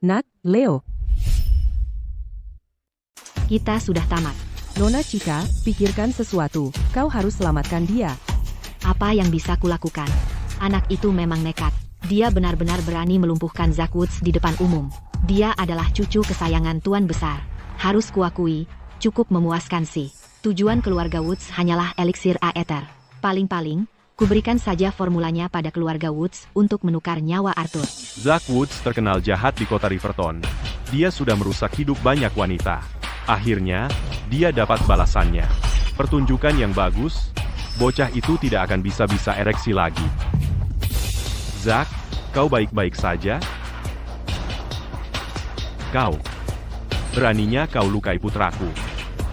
Nak, Leo. Kita sudah tamat. Nona Chika, pikirkan sesuatu. Kau harus selamatkan dia. Apa yang bisa kulakukan? Anak itu memang nekat. Dia benar-benar berani melumpuhkan Zack Woods di depan umum. Dia adalah cucu kesayangan Tuan Besar. Harus kuakui, cukup memuaskan sih. Tujuan keluarga Woods hanyalah eliksir aether. Paling-paling, kuberikan saja formulanya pada keluarga Woods untuk menukar nyawa Arthur. Zack Woods terkenal jahat di kota Riverton. Dia sudah merusak hidup banyak wanita. Akhirnya, dia dapat balasannya. Pertunjukan yang bagus, bocah itu tidak akan bisa-bisa ereksi lagi. Zack, kau baik-baik saja? Kau. Beraninya kau lukai putraku.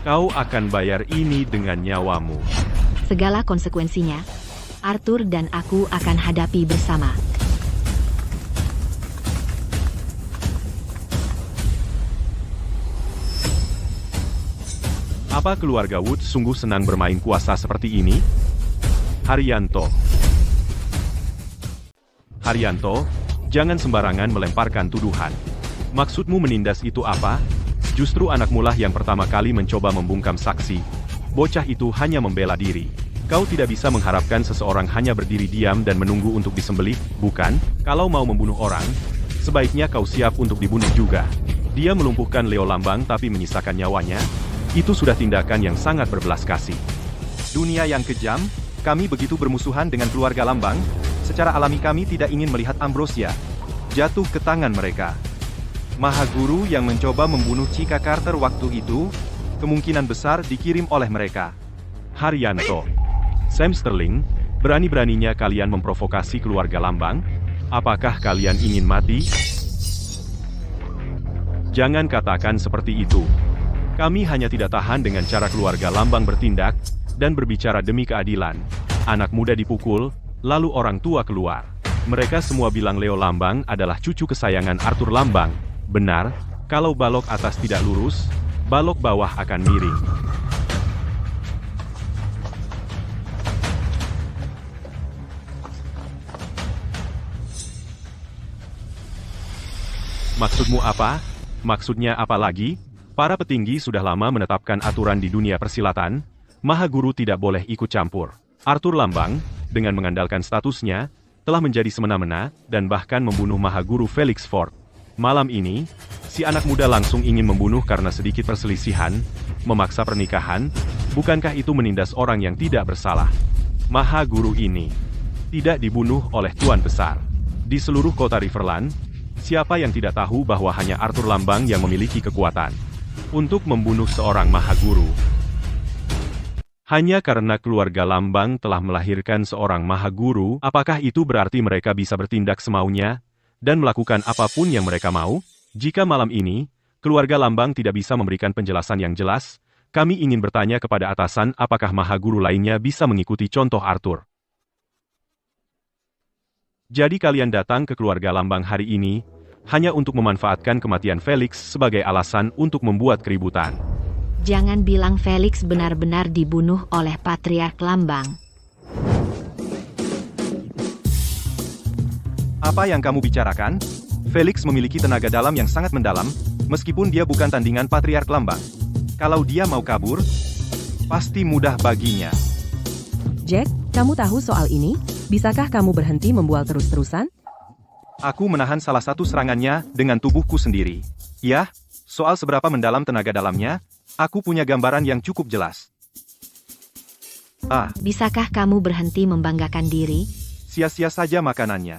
Kau akan bayar ini dengan nyawamu. Segala konsekuensinya, Arthur dan aku akan hadapi bersama. Apa keluarga Wood sungguh senang bermain kuasa seperti ini? Haryanto. Haryanto, jangan sembarangan melemparkan tuduhan. Maksudmu menindas itu apa? Justru anakmu lah yang pertama kali mencoba membungkam saksi. Bocah itu hanya membela diri. Kau tidak bisa mengharapkan seseorang hanya berdiri diam dan menunggu untuk disembelih, bukan? Kalau mau membunuh orang, sebaiknya kau siap untuk dibunuh juga. Dia melumpuhkan Leo Lambang tapi menyisakan nyawanya. Itu sudah tindakan yang sangat berbelas kasih. Dunia yang kejam, kami begitu bermusuhan dengan keluarga Lambang, secara alami kami tidak ingin melihat Ambrosia jatuh ke tangan mereka. Mahaguru yang mencoba membunuh Chika Carter waktu itu, kemungkinan besar dikirim oleh mereka. Haryanto. Sam Sterling, berani-beraninya kalian memprovokasi keluarga Lambang? Apakah kalian ingin mati? Jangan katakan seperti itu. Kami hanya tidak tahan dengan cara keluarga Lambang bertindak, dan berbicara demi keadilan. Anak muda dipukul, lalu orang tua keluar. Mereka semua bilang Leo Lambang adalah cucu kesayangan Arthur Lambang. Benar, kalau balok atas tidak lurus, balok bawah akan miring. Maksudmu apa? Maksudnya apa lagi? Para petinggi sudah lama menetapkan aturan di dunia persilatan, Mahaguru tidak boleh ikut campur. Arthur Lambang, dengan mengandalkan statusnya, telah menjadi semena-mena, dan bahkan membunuh Mahaguru Felix Ford. Malam ini, si anak muda langsung ingin membunuh karena sedikit perselisihan, memaksa pernikahan, bukankah itu menindas orang yang tidak bersalah? Mahaguru ini tidak dibunuh oleh Tuan Besar. Di seluruh kota Riverland, siapa yang tidak tahu bahwa hanya Arthur Lambang yang memiliki kekuatan untuk membunuh seorang Mahaguru? Hanya karena keluarga Lambang telah melahirkan seorang Mahaguru, apakah itu berarti mereka bisa bertindak semaunya dan melakukan apapun yang mereka mau? Jika malam ini, keluarga Lambang tidak bisa memberikan penjelasan yang jelas, kami ingin bertanya kepada atasan apakah Mahaguru lainnya bisa mengikuti contoh Arthur. Jadi kalian datang ke keluarga Lambang hari ini, hanya untuk memanfaatkan kematian Felix sebagai alasan untuk membuat keributan. Jangan bilang Felix benar-benar dibunuh oleh Patriark Lambang. Apa yang kamu bicarakan? Felix memiliki tenaga dalam yang sangat mendalam, meskipun dia bukan tandingan Patriark Lambang. Kalau dia mau kabur, pasti mudah baginya. Jack, kamu tahu soal ini? Bisakah kamu berhenti membual terus-terusan? Aku menahan salah satu serangannya dengan tubuhku sendiri. Ya, soal seberapa mendalam tenaga dalamnya, aku punya gambaran yang cukup jelas. Bisakah kamu berhenti membanggakan diri? Sia-sia saja makanannya.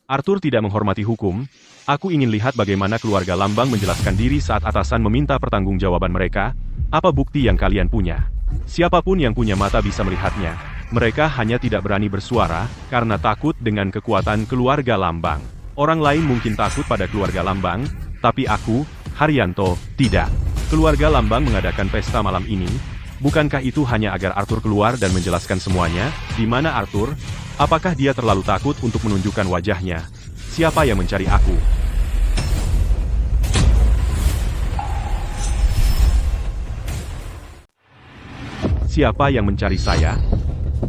Arthur tidak menghormati hukum. Aku ingin lihat bagaimana keluarga Lambang menjelaskan diri saat atasan meminta pertanggungjawaban mereka. Apa bukti yang kalian punya? Siapapun yang punya mata bisa melihatnya. Mereka hanya tidak berani bersuara karena takut dengan kekuatan keluarga Lambang. Orang lain mungkin takut pada keluarga Lambang, tapi aku, Haryanto, tidak. Keluarga Lambang mengadakan pesta malam ini. Bukankah itu hanya agar Arthur keluar dan menjelaskan semuanya? Di mana Arthur? Apakah dia terlalu takut untuk menunjukkan wajahnya? Siapa yang mencari aku? Siapa yang mencari saya?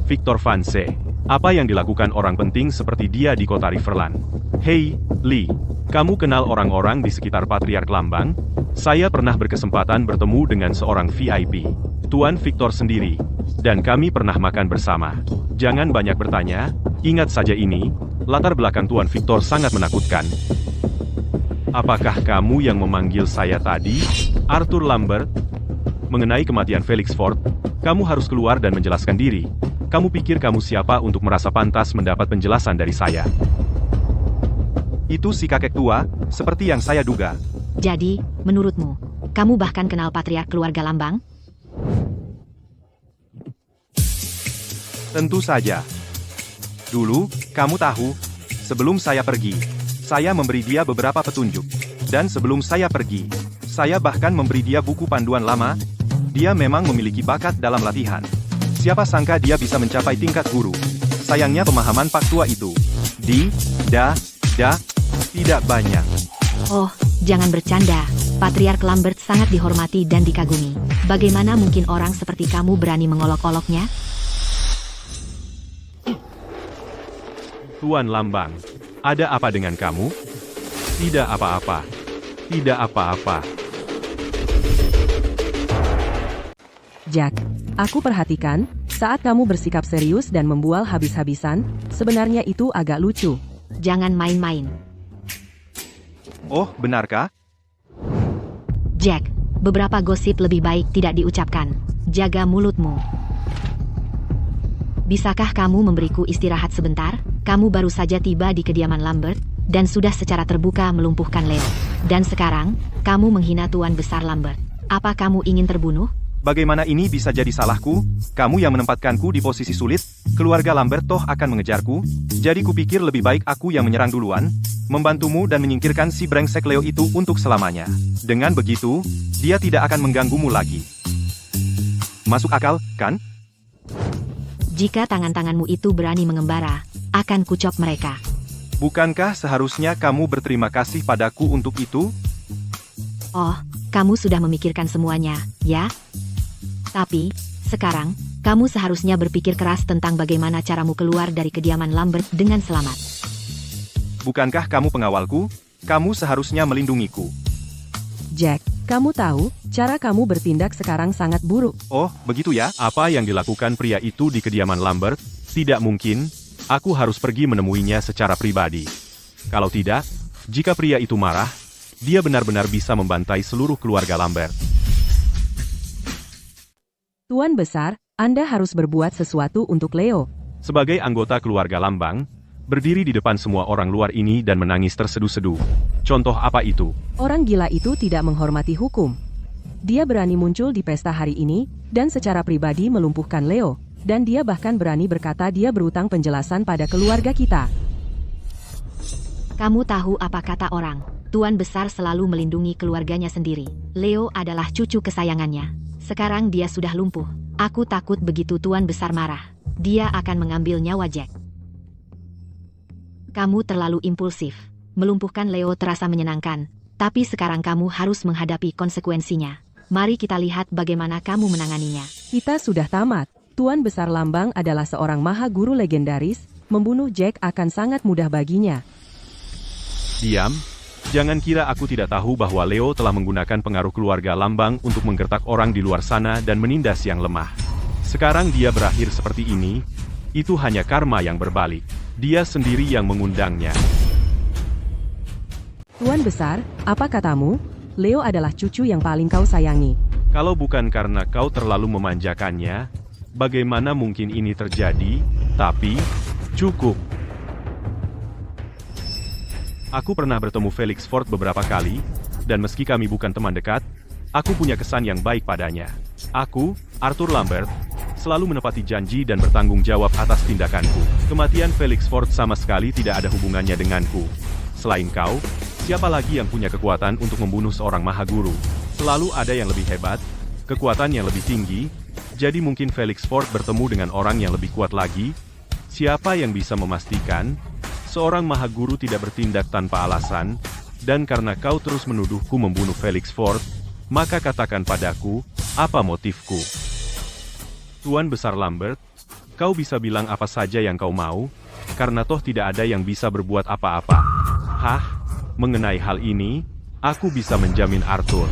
Victor Vance. Apa yang dilakukan orang penting seperti dia di kota Riverland? Hei, Lee. Kamu kenal orang-orang di sekitar Patriark Lambang? Saya pernah berkesempatan bertemu dengan seorang VIP, Tuan Victor sendiri. Dan kami pernah makan bersama. Jangan banyak bertanya, ingat saja ini, latar belakang Tuan Victor sangat menakutkan. Apakah kamu yang memanggil saya tadi? Arthur Lambert? Mengenai kematian Felix Ford, kamu harus keluar dan menjelaskan diri. Kamu pikir kamu siapa untuk merasa pantas mendapat penjelasan dari saya? Itu si kakek tua, seperti yang saya duga. Jadi, menurutmu, kamu bahkan kenal Patriark keluarga Lambang? Tentu saja. Dulu, kamu tahu, sebelum saya pergi, saya memberi dia beberapa petunjuk. Dan sebelum saya pergi, saya bahkan memberi dia buku panduan lama. Dia memang memiliki bakat dalam latihan. Siapa sangka dia bisa mencapai tingkat guru. Sayangnya pemahaman Pak Tua itu tidak banyak. Oh, jangan bercanda. Patriark Lambert sangat dihormati dan dikagumi. Bagaimana mungkin orang seperti kamu berani mengolok-oloknya? Tuan Lambang, ada apa dengan kamu? Tidak apa-apa. Tidak apa-apa. Jack, aku perhatikan, saat kamu bersikap serius dan membual habis-habisan, sebenarnya itu agak lucu. Jangan main-main. Oh, benarkah? Jack, beberapa gosip lebih baik tidak diucapkan. Jaga mulutmu. Bisakah kamu memberiku istirahat sebentar? Kamu baru saja tiba di kediaman Lambert, dan sudah secara terbuka melumpuhkan Leo. Dan sekarang, kamu menghina Tuan Besar Lambert. Apa kamu ingin terbunuh? Bagaimana ini bisa jadi salahku? Kamu yang menempatkanku di posisi sulit, keluarga Lambert toh akan mengejarku, jadi kupikir lebih baik aku yang menyerang duluan, membantumu dan menyingkirkan si brengsek Leo itu untuk selamanya. Dengan begitu, dia tidak akan mengganggumu lagi. Masuk akal, kan? Jika tangan-tanganmu itu berani mengembara, akan kucop mereka. Bukankah seharusnya kamu berterima kasih padaku untuk itu? Oh, kamu sudah memikirkan semuanya, ya? Tapi, sekarang, kamu seharusnya berpikir keras tentang bagaimana caramu keluar dari kediaman Lambert dengan selamat. Bukankah kamu pengawalku? Kamu seharusnya melindungiku. Jack, kamu tahu, cara kamu bertindak sekarang sangat buruk. Oh, begitu ya? Apa yang dilakukan pria itu di kediaman Lambert? Tidak mungkin. Aku harus pergi menemuinya secara pribadi. Kalau tidak, jika pria itu marah, dia benar-benar bisa membantai seluruh keluarga Lambert. Tuan Besar, Anda harus berbuat sesuatu untuk Leo. Sebagai anggota keluarga Lambang, berdiri di depan semua orang luar ini dan menangis terseduh-seduh. Contoh apa itu? Orang gila itu tidak menghormati hukum. Dia berani muncul di pesta hari ini, dan secara pribadi melumpuhkan Leo. Dan dia bahkan berani berkata dia berutang penjelasan pada keluarga kita. Kamu tahu apa kata orang? Tuan Besar selalu melindungi keluarganya sendiri. Leo adalah cucu kesayangannya. Sekarang dia sudah lumpuh. Aku takut begitu Tuan Besar marah, dia akan mengambil nyawa Jack. Kamu terlalu impulsif. Melumpuhkan Leo terasa menyenangkan, tapi sekarang kamu harus menghadapi konsekuensinya. Mari kita lihat bagaimana kamu menanganinya. Kita sudah tamat. Tuan Besar Lambang adalah seorang maha guru legendaris, membunuh Jack akan sangat mudah baginya. Diam. Jangan kira aku tidak tahu bahwa Leo telah menggunakan pengaruh keluarga Lambang untuk menggertak orang di luar sana dan menindas yang lemah. Sekarang dia berakhir seperti ini, itu hanya karma yang berbalik. Dia sendiri yang mengundangnya. Tuan Besar, apa katamu? Leo adalah cucu yang paling kau sayangi. Kalau bukan karena kau terlalu memanjakannya, bagaimana mungkin ini terjadi? Tapi, cukup. Aku pernah bertemu Felix Ford beberapa kali, dan meski kami bukan teman dekat, aku punya kesan yang baik padanya. Aku, Arthur Lambert, selalu menepati janji dan bertanggung jawab atas tindakanku. Kematian Felix Ford sama sekali tidak ada hubungannya denganku. Selain kau, siapa lagi yang punya kekuatan untuk membunuh seorang maha guru? Selalu ada yang lebih hebat, kekuatan yang lebih tinggi, jadi mungkin Felix Ford bertemu dengan orang yang lebih kuat lagi. Siapa yang bisa memastikan seorang maha guru tidak bertindak tanpa alasan, dan karena kau terus menuduhku membunuh Felix Ford, maka katakan padaku, apa motifku? Tuan Besar Lambert, kau bisa bilang apa saja yang kau mau, karena toh tidak ada yang bisa berbuat apa-apa. Hah? Mengenai hal ini, aku bisa menjamin Arthur.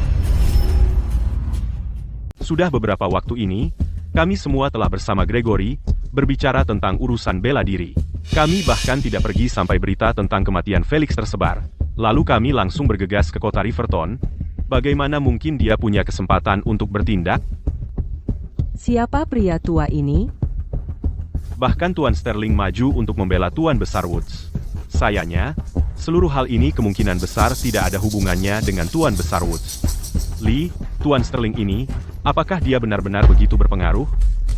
Sudah beberapa waktu ini, kami semua telah bersama Gregory, berbicara tentang urusan bela diri. Kami bahkan tidak pergi sampai berita tentang kematian Felix tersebar. Lalu kami langsung bergegas ke kota Riverton. Bagaimana mungkin dia punya kesempatan untuk bertindak? Siapa pria tua ini? Bahkan Tuan Sterling maju untuk membela Tuan Besar Woods. Sayangnya, seluruh hal ini kemungkinan besar tidak ada hubungannya dengan Tuan Besar Woods. Lee, Tuan Sterling ini, apakah dia benar-benar begitu berpengaruh?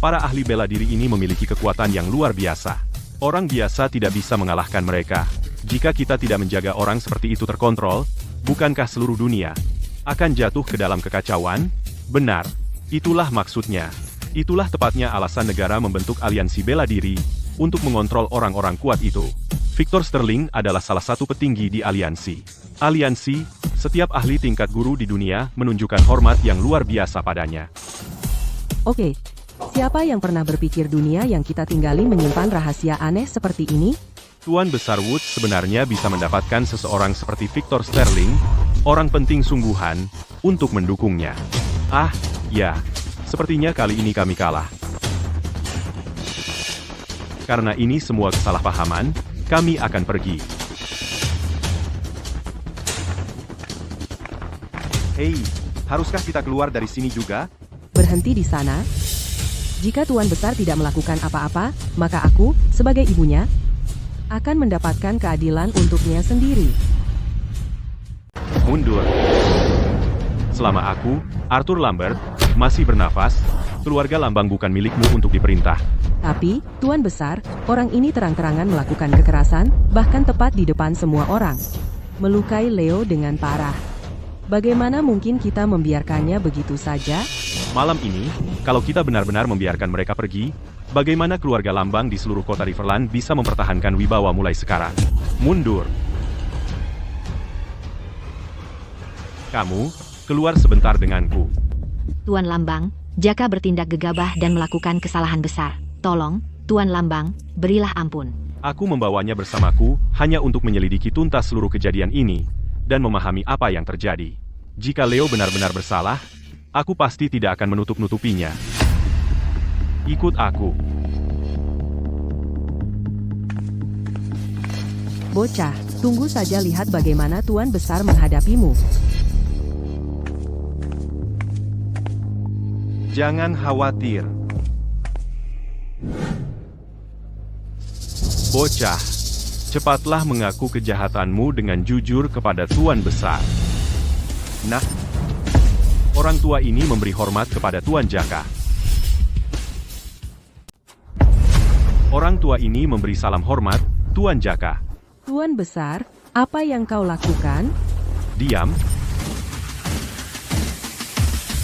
Para ahli bela diri ini memiliki kekuatan yang luar biasa. Orang biasa tidak bisa mengalahkan mereka. Jika kita tidak menjaga orang seperti itu terkontrol, bukankah seluruh dunia akan jatuh ke dalam kekacauan? Benar, itulah maksudnya. Itulah tepatnya alasan negara membentuk aliansi bela diri untuk mengontrol orang-orang kuat itu. Victor Sterling adalah salah satu petinggi di aliansi. Aliansi, setiap ahli tingkat guru di dunia menunjukkan hormat yang luar biasa padanya. Oke. Siapa yang pernah berpikir dunia yang kita tinggali menyimpan rahasia aneh seperti ini? Tuan Besar Woods sebenarnya bisa mendapatkan seseorang seperti Victor Sterling, orang penting sungguhan, untuk mendukungnya. Ah, ya, sepertinya kali ini kami kalah. Karena ini semua kesalahpahaman, kami akan pergi. Hei, haruskah kita keluar dari sini juga? Berhenti di sana. Jika Tuan Besar tidak melakukan apa-apa, maka aku, sebagai ibunya, akan mendapatkan keadilan untuknya sendiri. Mundur. Selama aku, Arthur Lambert, masih bernafas, keluarga Lambang bukan milikmu untuk diperintah. Tapi, Tuan Besar, orang ini terang-terangan melakukan kekerasan, bahkan tepat di depan semua orang. Melukai Leo dengan parah. Bagaimana mungkin kita membiarkannya begitu saja? Malam ini, kalau kita benar-benar membiarkan mereka pergi, bagaimana keluarga Lambang di seluruh kota Riverland bisa mempertahankan wibawa mulai sekarang? Mundur. Kamu, keluar sebentar denganku. Tuan Lambang, Jaka bertindak gegabah dan melakukan kesalahan besar. Tolong, Tuan Lambang, berilah ampun. Aku membawanya bersamaku, hanya untuk menyelidiki tuntas seluruh kejadian ini, dan memahami apa yang terjadi. Jika Leo benar-benar bersalah, aku pasti tidak akan menutup-nutupinya. Ikut aku. Bocah, tunggu saja lihat bagaimana Tuan Besar menghadapimu. Jangan khawatir. Bocah, cepatlah mengaku kejahatanmu dengan jujur kepada Tuan Besar. Nah, Orang tua ini memberi hormat kepada Tuan Jaka. Orang tua ini memberi salam hormat, Tuan Jaka. Tuan Besar, apa yang kau lakukan? Diam,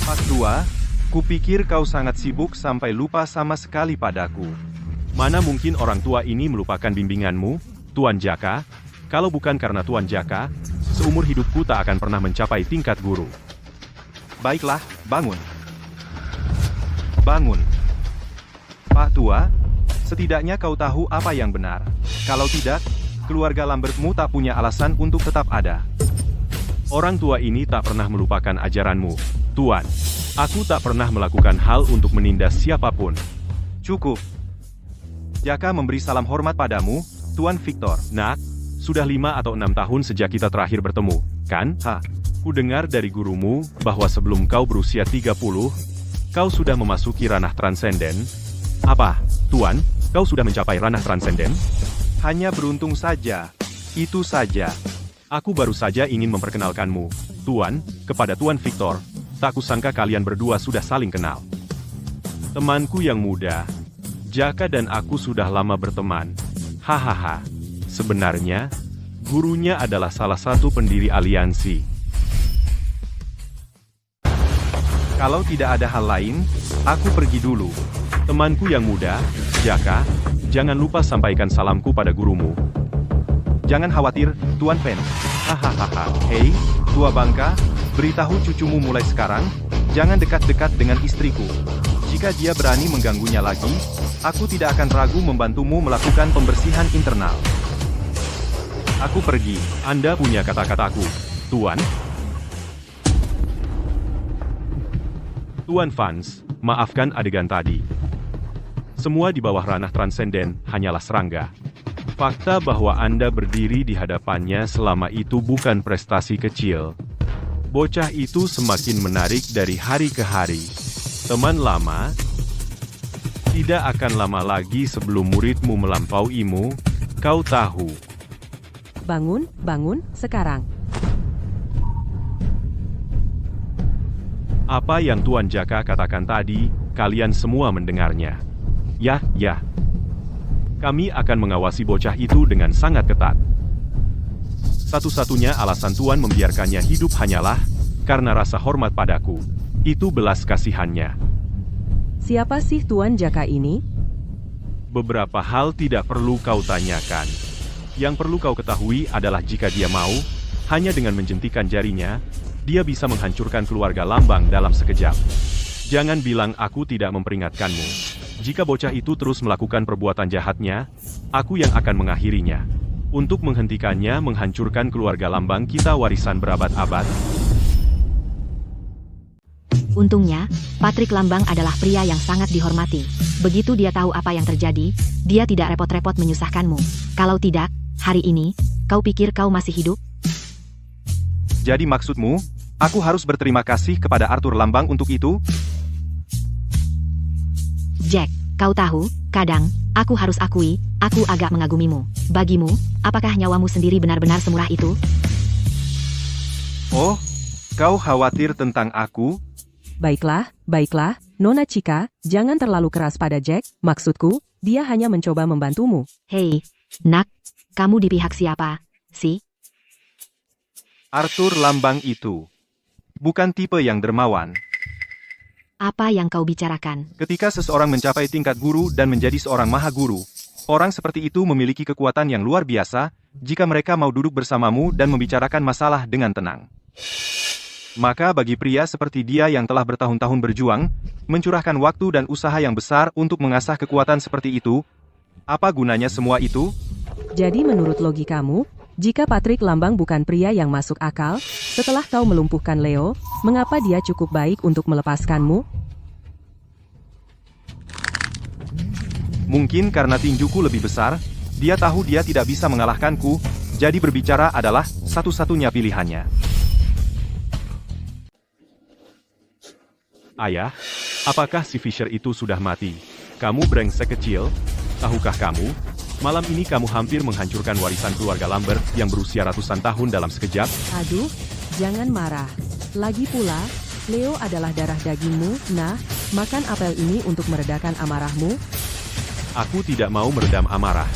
Pak Tua, kupikir kau sangat sibuk sampai lupa sama sekali padaku. mana mungkin orang tua ini melupakan bimbinganmu, Tuan Jaka? Kalau bukan karena Tuan Jaka, seumur hidupku tak akan pernah mencapai tingkat guru. Baiklah, bangun. Bangun. Pak Tua, setidaknya kau tahu apa yang benar. Kalau tidak, keluarga Lambertmu tak punya alasan untuk tetap ada. Orang tua ini tak pernah melupakan ajaranmu, Tuan. Aku tak pernah melakukan hal untuk menindas siapapun. Cukup. Jaka memberi salam hormat padamu, Tuan Victor. Nak, sudah 5 atau 6 tahun sejak kita terakhir bertemu, kan? Ku dengar dari gurumu bahwa sebelum kau berusia 30, kau sudah memasuki ranah transenden. Apa, Tuan? Kau sudah mencapai ranah transenden? Hanya beruntung saja. Itu saja. Aku baru saja ingin memperkenalkanmu, Tuan, kepada Tuan Victor. Tak kusangka kalian berdua sudah saling kenal. Temanku yang muda, Jaka dan aku sudah lama berteman. Hahaha. Sebenarnya, gurunya adalah salah satu pendiri aliansi. Kalau tidak ada hal lain, aku pergi dulu. Temanku yang muda, Jaka, jangan lupa sampaikan salamku pada gurumu. Jangan khawatir, Tuan Pen. Hahaha. Hei, tua bangka, beritahu cucumu mulai sekarang, jangan dekat-dekat dengan istriku. Jika dia berani mengganggunya lagi, aku tidak akan ragu membantumu melakukan pembersihan internal. Aku pergi. Anda punya kata-kataku, Tuan. Tuan Vance, maafkan adegan tadi. Semua di bawah ranah transenden hanyalah serangga. Fakta bahwa Anda berdiri di hadapannya selama itu bukan prestasi kecil. Bocah itu semakin menarik dari hari ke hari. Teman lama, tidak akan lama lagi sebelum muridmu melampauimu, kau tahu. Bangun, bangun, sekarang. Apa yang Tuan Jaka katakan tadi, kalian semua mendengarnya. Ya. Kami akan mengawasi bocah itu dengan sangat ketat. Satu-satunya alasan Tuan membiarkannya hidup hanyalah karena rasa hormat padaku. Itu belas kasihannya. Siapa sih Tuan Jaka ini? Beberapa hal tidak perlu kau tanyakan. Yang perlu kau ketahui adalah jika dia mau, hanya dengan menjentikan jarinya, dia bisa menghancurkan keluarga Lambang dalam sekejap. Jangan bilang aku tidak memperingatkanmu. Jika bocah itu terus melakukan perbuatan jahatnya, aku yang akan mengakhirinya. Untuk menghentikannya menghancurkan keluarga Lambang kita warisan berabad-abad. Untungnya, Patrick Lambang adalah pria yang sangat dihormati. Begitu dia tahu apa yang terjadi, dia tidak repot-repot menyusahkanmu. Kalau tidak, hari ini, kau pikir kau masih hidup? Jadi maksudmu, aku harus berterima kasih kepada Arthur Lambang untuk itu? Jack, kau tahu, kadang, aku harus akui, aku agak mengagumimu. Bagimu, apakah nyawamu sendiri benar-benar semurah itu? Oh, kau khawatir tentang aku? Baiklah, Nona Chica, jangan terlalu keras pada Jack, maksudku, dia hanya mencoba membantumu. Hei, nak, kamu di pihak siapa, sih? Arthur Lambang itu bukan tipe yang dermawan. Apa yang kau bicarakan? Ketika seseorang mencapai tingkat guru dan menjadi seorang maha guru, orang seperti itu memiliki kekuatan yang luar biasa jika mereka mau duduk bersamamu dan membicarakan masalah dengan tenang. Maka bagi pria seperti dia yang telah bertahun-tahun berjuang, mencurahkan waktu dan usaha yang besar untuk mengasah kekuatan seperti itu, apa gunanya semua itu? Jadi menurut logikamu, jika Patrick Lambang bukan pria yang masuk akal, setelah kau melumpuhkan Leo, mengapa dia cukup baik untuk melepaskanmu? Mungkin karena tinjuku lebih besar, Dia tahu dia tidak bisa mengalahkanku, jadi berbicara adalah satu-satunya pilihannya. Ayah, apakah si Fisher itu sudah mati? Kamu brengsek kecil, tahukah kamu? Malam ini kamu hampir menghancurkan warisan keluarga Lambert yang berusia ratusan tahun dalam sekejap. Aduh, jangan marah. Lagi pula, Leo adalah darah dagingmu. Nah, makan apel ini untuk meredakan amarahmu. Aku tidak mau meredam amarah.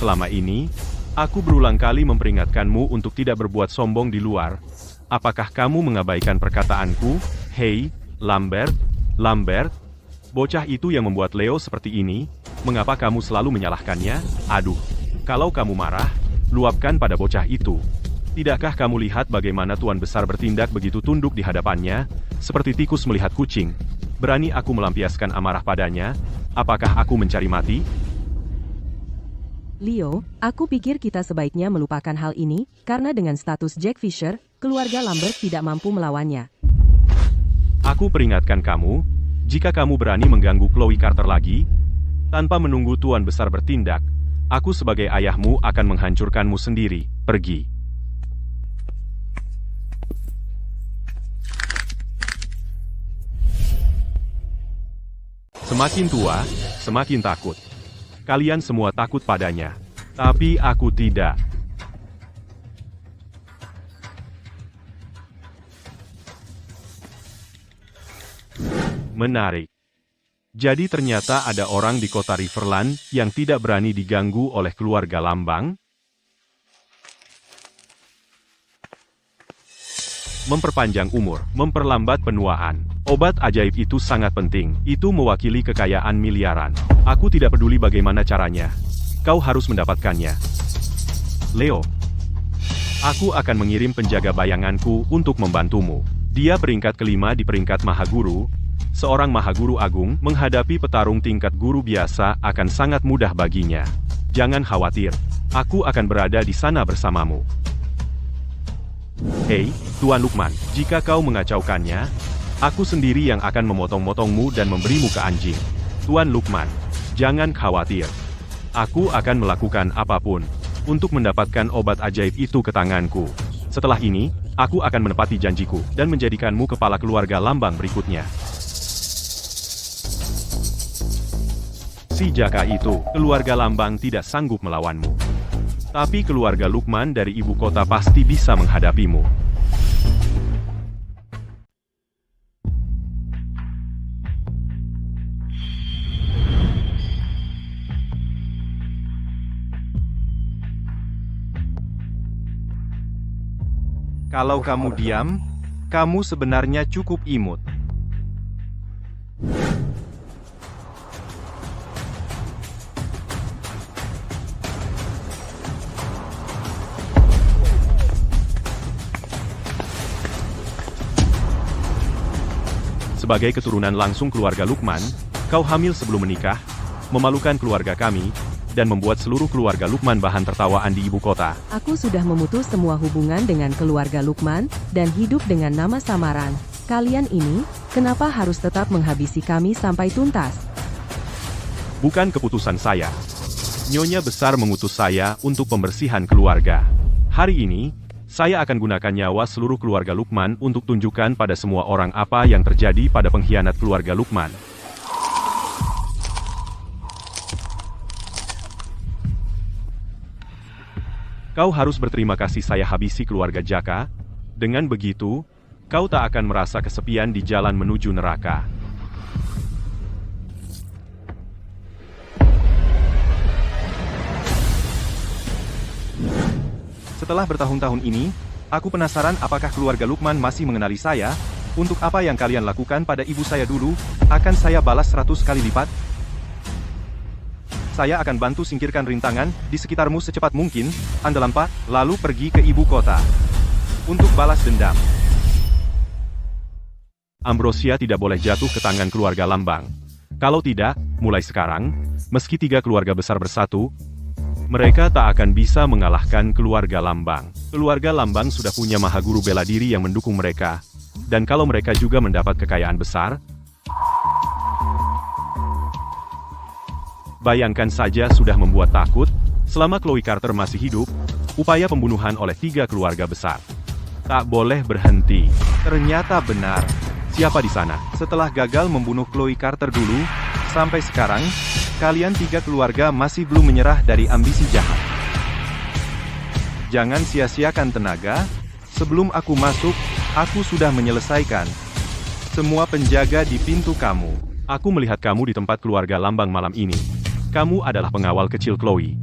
Selama ini, aku berulang kali memperingatkanmu untuk tidak berbuat sombong di luar. Apakah kamu mengabaikan perkataanku? Hei, Lambert, bocah itu yang membuat Leo seperti ini. Mengapa kamu selalu menyalahkannya? Aduh, kalau kamu marah, luapkan pada bocah itu. Tidakkah kamu lihat bagaimana Tuan Besar bertindak begitu tunduk di hadapannya, seperti tikus melihat kucing? Berani aku melampiaskan amarah padanya? Apakah aku mencari mati? Leo, aku pikir kita sebaiknya melupakan hal ini, karena dengan status Jack Fisher, keluarga Lambert tidak mampu melawannya. Aku peringatkan kamu, jika kamu berani mengganggu Chloe Carter lagi, tanpa menunggu Tuan Besar bertindak, aku sebagai ayahmu akan menghancurkanmu sendiri. Pergi. Semakin tua, semakin takut. Kalian semua takut padanya. Tapi aku tidak. Menarik. Jadi ternyata ada orang di kota Riverland yang tidak berani diganggu oleh keluarga Lambang? Memperpanjang umur, memperlambat penuaan. Obat ajaib itu sangat penting. Itu mewakili kekayaan miliaran. Aku tidak peduli bagaimana caranya. Kau harus mendapatkannya. Leo. Aku akan mengirim penjaga bayanganku untuk membantumu. Dia peringkat kelima di peringkat Mahaguru. Seorang Mahaguru Agung menghadapi petarung tingkat guru biasa akan sangat mudah baginya. Jangan khawatir. Aku akan berada di sana bersamamu. Hei, Tuan Lukman, jika kau mengacaukannya, aku sendiri yang akan memotong-motongmu dan memberimu ke anjing. Tuan Lukman, jangan khawatir. Aku akan melakukan apapun untuk mendapatkan obat ajaib itu ke tanganku. Setelah ini, aku akan menepati janjiku dan menjadikanmu kepala keluarga Lambang berikutnya. Si Jaka itu, keluarga Lambang tidak sanggup melawanmu. Tapi keluarga Lukman dari ibu kota pasti bisa menghadapimu. Kalau kamu diam, kamu sebenarnya cukup imut. Sebagai keturunan langsung keluarga Lukman, kau hamil sebelum menikah, memalukan keluarga kami, dan membuat seluruh keluarga Lukman bahan tertawaan di ibu kota. Aku sudah memutus semua hubungan dengan keluarga Lukman, dan hidup dengan nama samaran. Kalian ini, kenapa harus tetap menghabisi kami sampai tuntas? Bukan keputusan saya. Nyonya Besar mengutus saya untuk pembersihan keluarga. Hari ini, saya akan gunakan nyawa seluruh keluarga Lukman untuk tunjukkan pada semua orang apa yang terjadi pada pengkhianat keluarga Lukman. Kau harus berterima kasih saya habisi keluarga Jaka. Dengan begitu, kau tak akan merasa kesepian di jalan menuju neraka. Setelah bertahun-tahun ini, aku penasaran apakah keluarga Lukman masih mengenali saya. Untuk apa yang kalian lakukan pada ibu saya dulu, akan saya balas 100 kali lipat. Saya akan bantu singkirkan rintangan di sekitarmu secepat mungkin, Andalampa, lalu pergi ke ibu kota untuk balas dendam. Ambrosia tidak boleh jatuh ke tangan keluarga Lambang. Kalau tidak, mulai sekarang, meski 3 keluarga besar bersatu, mereka tak akan bisa mengalahkan keluarga Lambang. Keluarga Lambang sudah punya mahaguru bela diri yang mendukung mereka. Dan kalau mereka juga mendapat kekayaan besar, bayangkan saja sudah membuat takut, Selama Chloe Carter masih hidup, upaya pembunuhan oleh 3 keluarga besar tak boleh berhenti. Ternyata benar. Siapa di sana? Setelah gagal membunuh Chloe Carter dulu, sampai sekarang, kalian 3 keluarga masih belum menyerah dari ambisi jahat. Jangan sia-siakan tenaga, sebelum aku masuk, aku sudah menyelesaikan semua penjaga di pintu kamu. Aku melihat kamu di tempat keluarga Lambang malam ini. Kamu adalah pengawal kecil Chloe.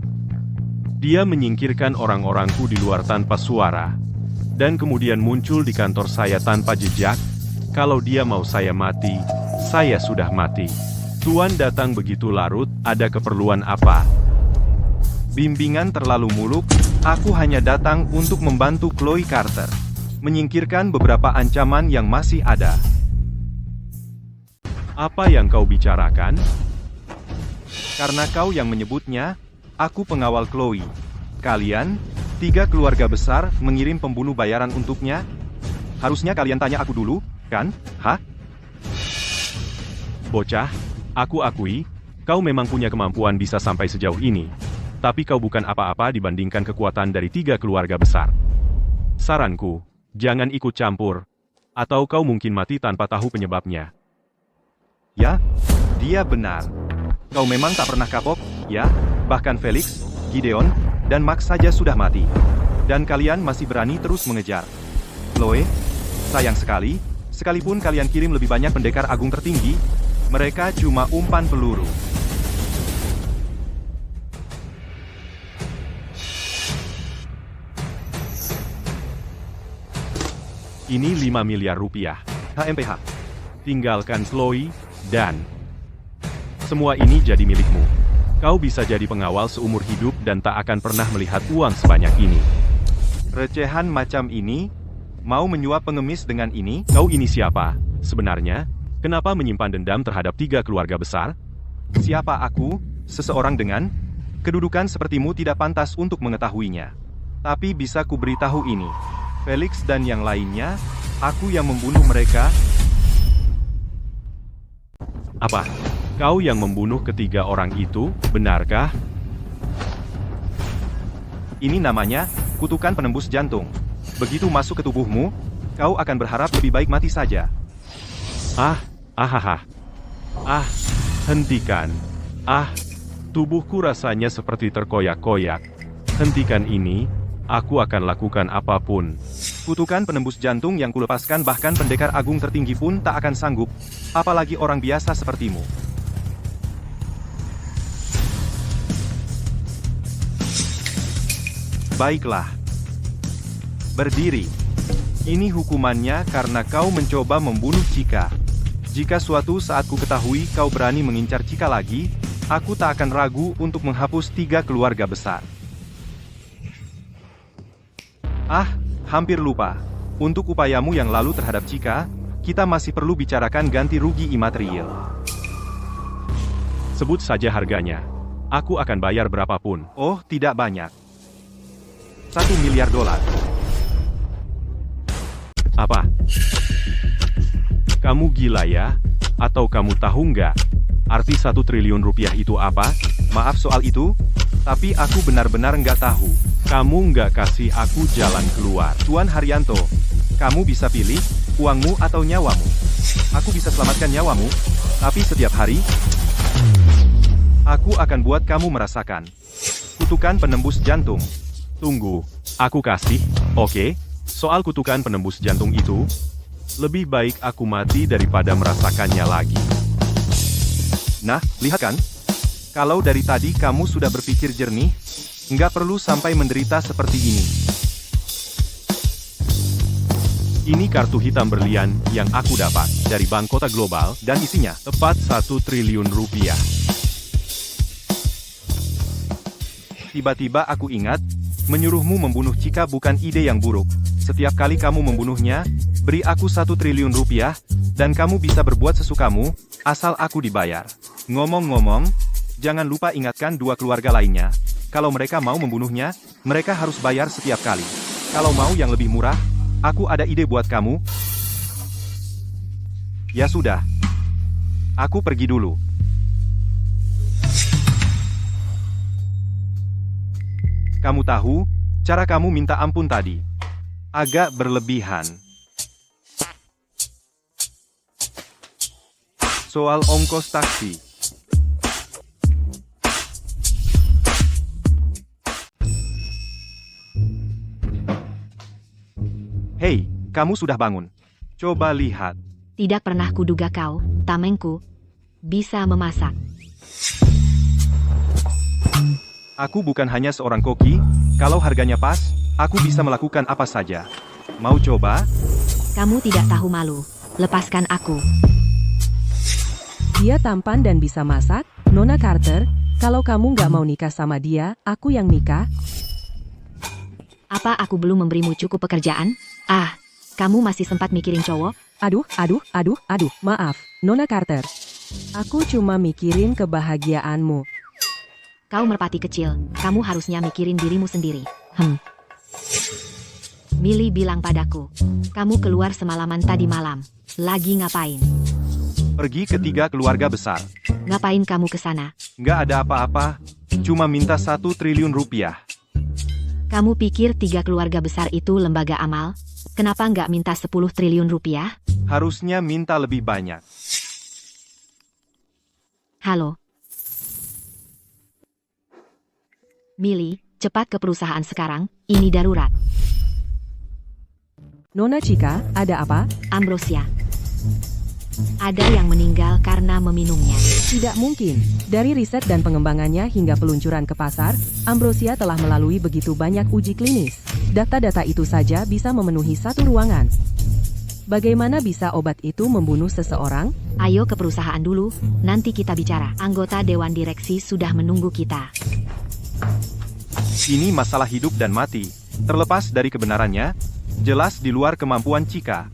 Dia menyingkirkan orang-orangku di luar tanpa suara, dan kemudian muncul di kantor saya tanpa jejak. Kalau dia mau saya mati, saya sudah mati. Tuan datang begitu larut, ada keperluan apa? Bimbingan terlalu muluk, aku hanya datang untuk membantu Chloe Carter menyingkirkan beberapa ancaman yang masih ada. Apa yang kau bicarakan? Karena kau yang menyebutnya, aku pengawal Chloe. Kalian, 3 keluarga besar, mengirim pembunuh bayaran untuknya? Harusnya kalian tanya aku dulu, kan? Hah? Bocah, aku akui, kau memang punya kemampuan bisa sampai sejauh ini. Tapi kau bukan apa-apa dibandingkan kekuatan dari 3 keluarga besar. Saranku, jangan ikut campur, atau kau mungkin mati tanpa tahu penyebabnya. Ya, dia benar. Kau memang tak pernah kapok, ya? Bahkan Felix, Gideon, dan Max saja sudah mati. Dan kalian masih berani terus mengejar. Chloe, sayang sekali, sekalipun kalian kirim lebih banyak pendekar agung tertinggi, mereka cuma umpan peluru. Ini 5 miliar rupiah. HMPH. Tinggalkan Chloe, dan semua ini jadi milikmu. Kau bisa jadi pengawal seumur hidup dan tak akan pernah melihat uang sebanyak ini. Recehan macam ini? Mau menyuap pengemis dengan ini? Kau ini siapa? Sebenarnya, kenapa menyimpan dendam terhadap 3 keluarga besar? Siapa aku? Seseorang dengan kedudukan sepertimu tidak pantas untuk mengetahuinya. Tapi bisa kuberitahu ini. Felix dan yang lainnya, aku yang membunuh mereka. Apa? Kau yang membunuh ketiga orang itu, benarkah? Ini namanya kutukan penembus jantung. Begitu masuk ke tubuhmu, kau akan berharap lebih baik mati saja. Hentikan. Tubuhku rasanya seperti terkoyak-koyak. Hentikan ini, aku akan lakukan apapun. Kutukan penembus jantung yang kulepaskan bahkan pendekar agung tertinggi pun tak akan sanggup, apalagi orang biasa sepertimu. Baiklah. Berdiri. Ini hukumannya karena kau mencoba membunuh Chika. Jika suatu saat ku ketahui kau berani mengincar Chika lagi, aku tak akan ragu untuk menghapus 3 keluarga besar. Hampir lupa. Untuk upayamu yang lalu terhadap Chika, kita masih perlu bicarakan ganti rugi imaterial. Sebut saja harganya. Aku akan bayar berapapun. Oh, tidak banyak. $1 miliar. Apa? Kamu gila ya? Atau kamu tahu nggak? Arti 1 triliun rupiah itu apa? Maaf soal itu, tapi aku benar-benar nggak tahu. Kamu nggak kasih aku jalan keluar. Tuan Haryanto, kamu bisa pilih, uangmu atau nyawamu. Aku bisa selamatkan nyawamu, tapi setiap hari, aku akan buat kamu merasakan kutukan penembus jantung. Tunggu, aku kasih, oke? Soal kutukan penembus jantung itu, lebih baik aku mati daripada merasakannya lagi. Nah, lihat kan? Kalau dari tadi kamu sudah berpikir jernih, nggak perlu sampai menderita seperti ini. Ini kartu hitam berlian yang aku dapat dari Bank Kota Global Dan isinya, tepat 1 triliun rupiah. tiba-tiba aku ingat, menyuruhmu membunuh Chika bukan ide yang buruk. Setiap kali kamu membunuhnya, beri aku 1 triliun rupiah, dan kamu bisa berbuat sesukamu, asal aku dibayar. Ngomong-ngomong, jangan lupa ingatkan 2 keluarga lainnya. Kalau mereka mau membunuhnya, mereka harus bayar setiap kali. Kalau mau yang lebih murah, aku ada ide buat kamu. Ya sudah. Aku pergi dulu. Kamu tahu, cara kamu minta ampun tadi agak berlebihan. Soal ongkos taksi. Hei, kamu sudah bangun. Coba lihat. Tidak pernah kuduga kau, tamengku, bisa memasak. Aku bukan hanya seorang koki, kalau harganya pas, aku bisa melakukan apa saja. Mau coba? Kamu tidak tahu malu. Lepaskan aku. Dia tampan dan bisa masak, Nona Carter. Kalau kamu nggak mau nikah sama dia, aku yang nikah. Apa aku belum memberimu cukup pekerjaan? Ah, kamu masih sempat mikirin cowok? Aduh, maaf, Nona Carter. Aku cuma mikirin kebahagiaanmu. Kau merpati kecil, kamu harusnya mikirin dirimu sendiri. Millie bilang padaku, kamu keluar semalaman tadi malam. Lagi ngapain? Pergi ke 3 keluarga besar. Ngapain kamu ke sana? Nggak ada apa-apa, cuma minta 1 triliun rupiah. Kamu pikir 3 keluarga besar itu lembaga amal? Kenapa nggak minta 10 triliun rupiah? Harusnya minta lebih banyak. Halo? Millie, cepat ke perusahaan sekarang, ini darurat. Nona Chica, ada apa? Ambrosia. Ada yang meninggal karena meminumnya. Tidak mungkin. Dari riset dan pengembangannya hingga peluncuran ke pasar, Ambrosia telah melalui begitu banyak uji klinis. Data-data itu saja bisa memenuhi satu ruangan. Bagaimana bisa obat itu membunuh seseorang? Ayo ke perusahaan dulu, nanti kita bicara. Anggota Dewan Direksi sudah menunggu kita. Ini masalah hidup dan mati. Terlepas dari kebenarannya, jelas di luar kemampuan Chica.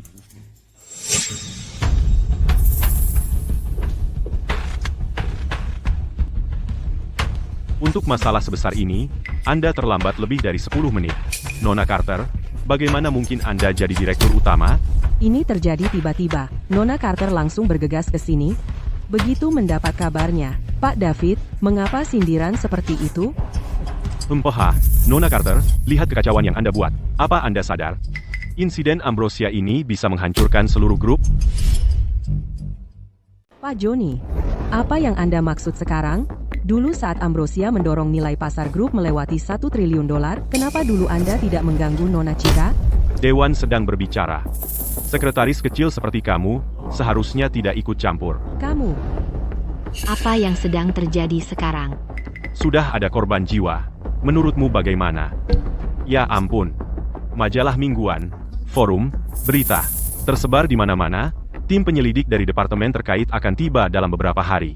Untuk masalah sebesar ini, Anda terlambat lebih dari 10 menit. Nona Carter, bagaimana mungkin Anda jadi direktur utama? Ini terjadi tiba-tiba. Nona Carter langsung bergegas ke sini. Begitu mendapat kabarnya, Pak David, mengapa sindiran seperti itu? Nona Carter, lihat kekacauan yang Anda buat. Apa Anda sadar? Insiden Ambrosia ini bisa menghancurkan seluruh grup? Pak Joni, apa yang Anda maksud sekarang? Dulu saat Ambrosia mendorong nilai pasar grup melewati 1 triliun dolar, kenapa dulu Anda tidak mengganggu Nona Chica? Dewan sedang berbicara. Sekretaris kecil seperti kamu, seharusnya tidak ikut campur. Kamu, Apa yang sedang terjadi sekarang? Sudah ada korban jiwa. Menurutmu bagaimana? Ya ampun. Majalah mingguan, forum, berita, tersebar di mana-mana. Tim penyelidik dari departemen terkait akan tiba dalam beberapa hari.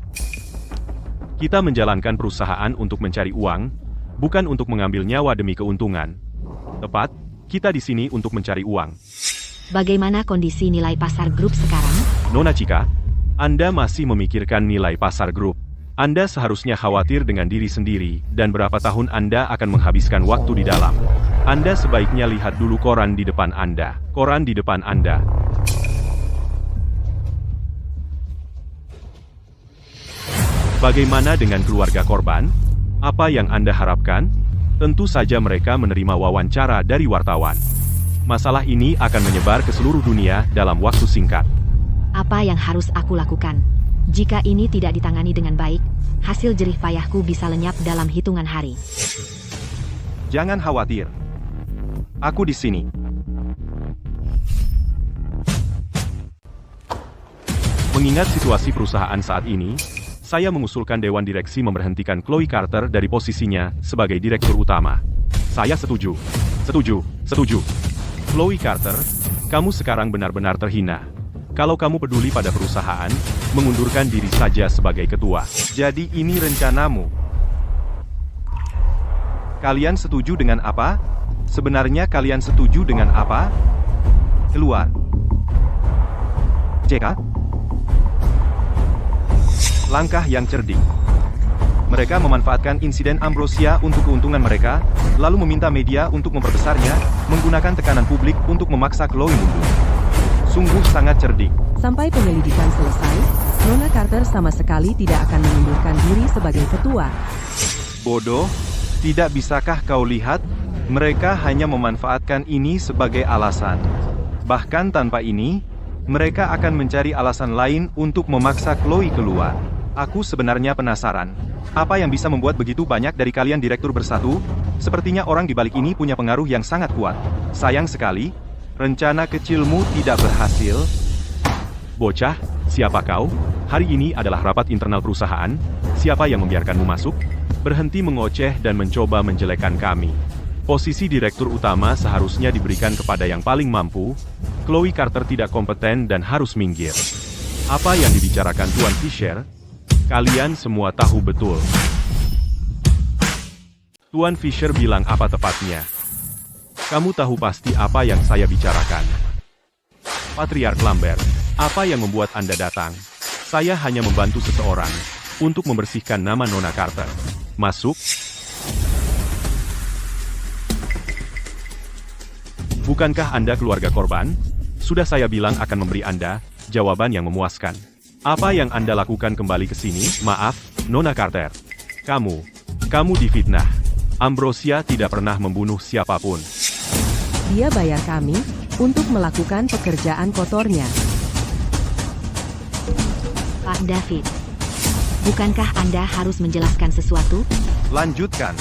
Kita menjalankan perusahaan untuk mencari uang, bukan untuk mengambil nyawa demi keuntungan. Tepat, kita di sini untuk mencari uang. Bagaimana kondisi nilai pasar grup sekarang? Nona Chica, Anda masih memikirkan nilai pasar grup. Anda seharusnya khawatir dengan diri sendiri, dan berapa tahun Anda akan menghabiskan waktu di dalam. Anda sebaiknya lihat dulu koran di depan Anda. Koran di depan Anda. Bagaimana dengan keluarga korban? Apa yang Anda harapkan? Tentu saja mereka menerima wawancara dari wartawan. Masalah ini akan menyebar ke seluruh dunia dalam waktu singkat. Apa yang harus aku lakukan? Jika ini tidak ditangani dengan baik, hasil jerih payahku bisa lenyap dalam hitungan hari. Jangan khawatir. Aku di sini. Mengingat situasi perusahaan saat ini, saya mengusulkan Dewan Direksi memberhentikan Chloe Carter dari posisinya sebagai Direktur Utama. Saya setuju. Setuju. Chloe Carter, kamu sekarang benar-benar terhina. Kalau kamu peduli pada perusahaan, mengundurkan diri saja sebagai ketua. Jadi ini rencanamu. Kalian setuju dengan apa? Sebenarnya kalian setuju dengan apa? Keluar. CK? Langkah yang cerdik. Mereka memanfaatkan insiden Ambrosia untuk keuntungan mereka, lalu meminta media untuk memperbesarnya, menggunakan tekanan publik untuk memaksa Chloe mundur. Sungguh sangat cerdik. sampai penyelidikan selesai, Nona Carter sama sekali tidak akan mengundurkan diri sebagai ketua. Bodoh, Tidak bisakah kau lihat? Mereka hanya memanfaatkan ini sebagai alasan. Bahkan tanpa ini, mereka akan mencari alasan lain untuk memaksa Chloe keluar. Aku sebenarnya penasaran. Apa yang bisa membuat begitu banyak dari kalian direktur bersatu? Sepertinya orang di balik ini punya pengaruh yang sangat kuat. Sayang sekali, rencana kecilmu tidak berhasil. Bocah, siapa kau? Hari ini adalah rapat internal perusahaan. Siapa yang membiarkanmu masuk? Berhenti mengoceh dan mencoba menjelekkan kami. Posisi direktur utama seharusnya diberikan kepada yang paling mampu. Chloe Carter tidak kompeten dan harus minggir. Apa yang dibicarakan Tuan Fisher? Kalian semua tahu betul. Tuan Fisher bilang apa tepatnya? Kamu tahu pasti apa yang saya bicarakan. Patriark Lambert, apa yang membuat Anda datang? Saya hanya membantu seseorang untuk membersihkan nama Nona Carter. Masuk. Bukankah Anda keluarga korban? Sudah saya bilang akan memberi Anda jawaban yang memuaskan. Apa yang Anda lakukan kembali ke sini? Maaf, Nona Carter. Kamu difitnah. Ambrosia tidak pernah membunuh siapapun. Dia bayar kami untuk melakukan pekerjaan kotornya. Pak David, bukankah Anda harus menjelaskan sesuatu? Lanjutkan.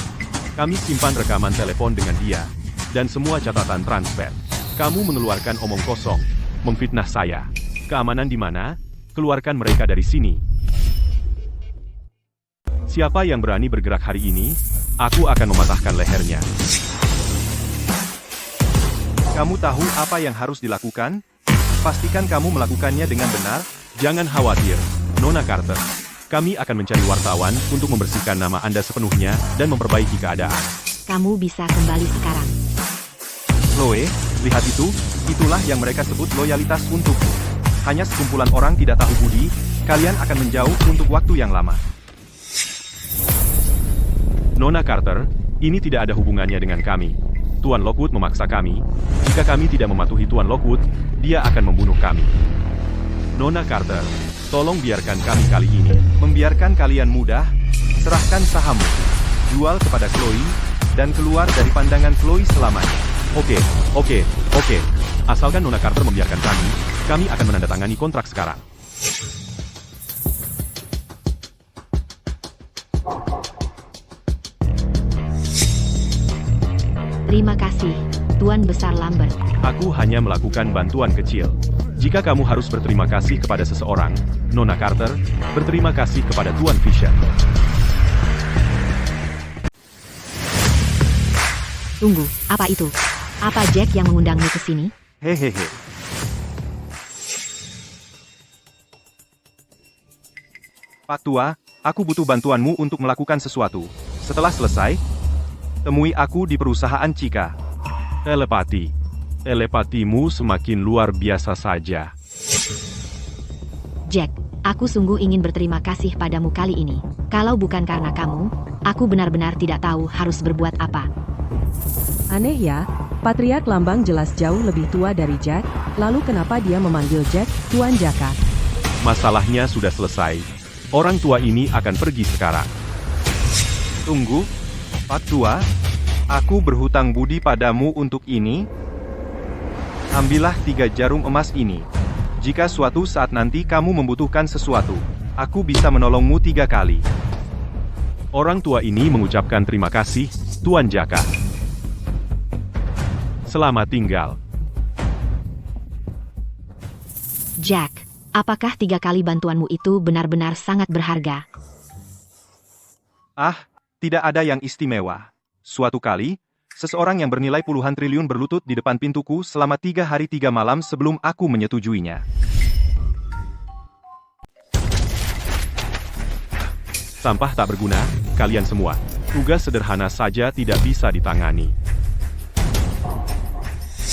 Kami simpan rekaman telepon dengan dia, dan semua catatan transfer. Kamu mengeluarkan omong kosong, memfitnah saya. Keamanan di mana? Keluarkan mereka dari sini. Siapa yang berani bergerak hari ini, aku akan mematahkan lehernya. Kamu tahu apa yang harus dilakukan? Pastikan kamu melakukannya dengan benar. Jangan khawatir, Nona Carter. Kami akan mencari wartawan untuk membersihkan nama Anda sepenuhnya dan memperbaiki keadaan. Kamu bisa kembali sekarang. Chloe, lihat itu. Itulah yang mereka sebut loyalitas untukku. Hanya sekumpulan orang tidak tahu budi, kalian akan menjauh untuk waktu yang lama. Nona Carter, ini tidak ada hubungannya dengan kami. Tuan Lockwood memaksa kami. Jika kami tidak mematuhi Tuan Lockwood, dia akan membunuh kami. Nona Carter, tolong biarkan kami kali ini. Membiarkan kalian mudah, serahkan sahammu, jual kepada Chloe, dan keluar dari pandangan Chloe selamanya. Oke. Asalkan Nona Carter membiarkan kami akan menandatangani kontrak sekarang. Terima kasih, Tuan Besar Lambert. Aku hanya melakukan bantuan kecil. Jika kamu harus berterima kasih kepada seseorang, Nona Carter, berterima kasih kepada Tuan Fisher. Tunggu, apa itu? Apa Jack yang mengundangmu ke sini? Hehehe. Pak Tua, aku butuh bantuanmu untuk melakukan sesuatu. Setelah selesai, temui aku di perusahaan Cika. Telepatimu semakin luar biasa saja. Jack, aku sungguh ingin berterima kasih padamu kali ini. Kalau bukan karena kamu, aku benar-benar tidak tahu harus berbuat apa. Aneh ya, Patriark Lambang jelas jauh lebih tua dari Jack, lalu kenapa dia memanggil Jack Tuan Jaka? Masalahnya sudah selesai. Orang tua ini akan pergi sekarang. Tunggu, Pak Tua, aku berhutang budi padamu untuk ini. Ambillah 3 jarum emas ini. Jika suatu saat nanti kamu membutuhkan sesuatu, aku bisa menolongmu 3 kali. Orang tua ini mengucapkan terima kasih, Tuan Jaka. Selamat tinggal. Jack, apakah 3 kali bantuanmu itu benar-benar sangat berharga? Ah, tidak ada yang istimewa. Suatu kali, seseorang yang bernilai puluhan triliun berlutut di depan pintuku selama 3 hari 3 malam sebelum aku menyetujuinya. Sampah tak berguna, kalian semua. Tugas sederhana saja tidak bisa ditangani.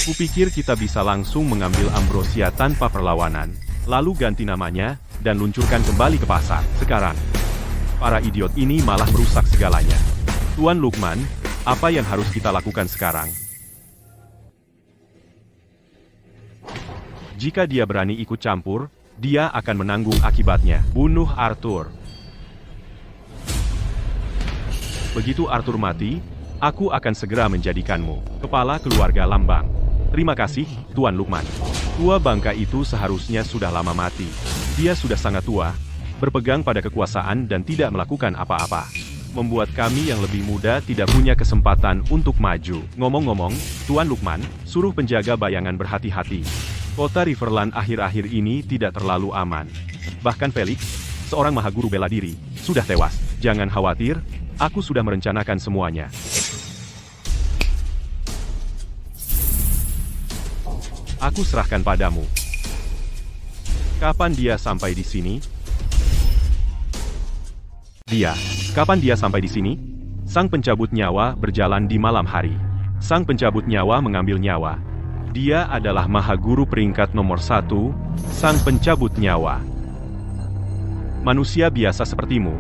Kupikir kita bisa langsung mengambil Ambrosia tanpa perlawanan, lalu ganti namanya, dan luncurkan kembali ke pasar. Sekarang, para idiot ini malah merusak segalanya. Tuan Lukman, apa yang harus kita lakukan sekarang? Jika dia berani ikut campur, dia akan menanggung akibatnya. Bunuh Arthur. Begitu Arthur mati, aku akan segera menjadikanmu kepala keluarga Lambang. Terima kasih, Tuan Lukman. Tua bangka itu seharusnya sudah lama mati. Dia sudah sangat tua, berpegang pada kekuasaan dan tidak melakukan apa-apa. Membuat kami yang lebih muda tidak punya kesempatan untuk maju. Ngomong-ngomong, Tuan Lukman, suruh penjaga bayangan berhati-hati. Kota Riverland akhir-akhir ini tidak terlalu aman. Bahkan Felix, seorang mahaguru bela diri, sudah tewas. Jangan khawatir, aku sudah merencanakan semuanya. Aku serahkan padamu. Kapan dia sampai di sini? Kapan dia sampai di sini? Sang pencabut nyawa berjalan di malam hari. Sang pencabut nyawa mengambil nyawa. Dia adalah mahaguru peringkat nomor 1, sang pencabut nyawa. Manusia biasa sepertimu,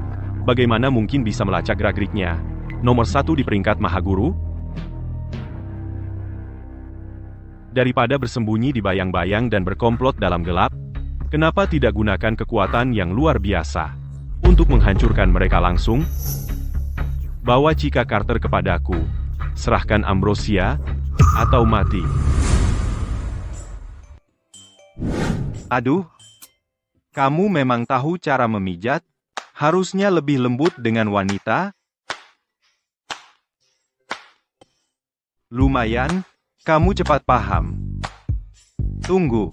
bagaimana mungkin bisa melacak gerak-geriknya? Nomor 1 di peringkat mahaguru? Daripada bersembunyi di bayang-bayang dan berkomplot dalam gelap, kenapa tidak gunakan kekuatan yang luar biasa untuk menghancurkan mereka langsung? Bawa Chica Carter kepadaku. Serahkan Ambrosia, atau mati. Aduh, kamu memang tahu cara memijat? Harusnya lebih lembut dengan wanita. Lumayan, kamu cepat paham. Tunggu.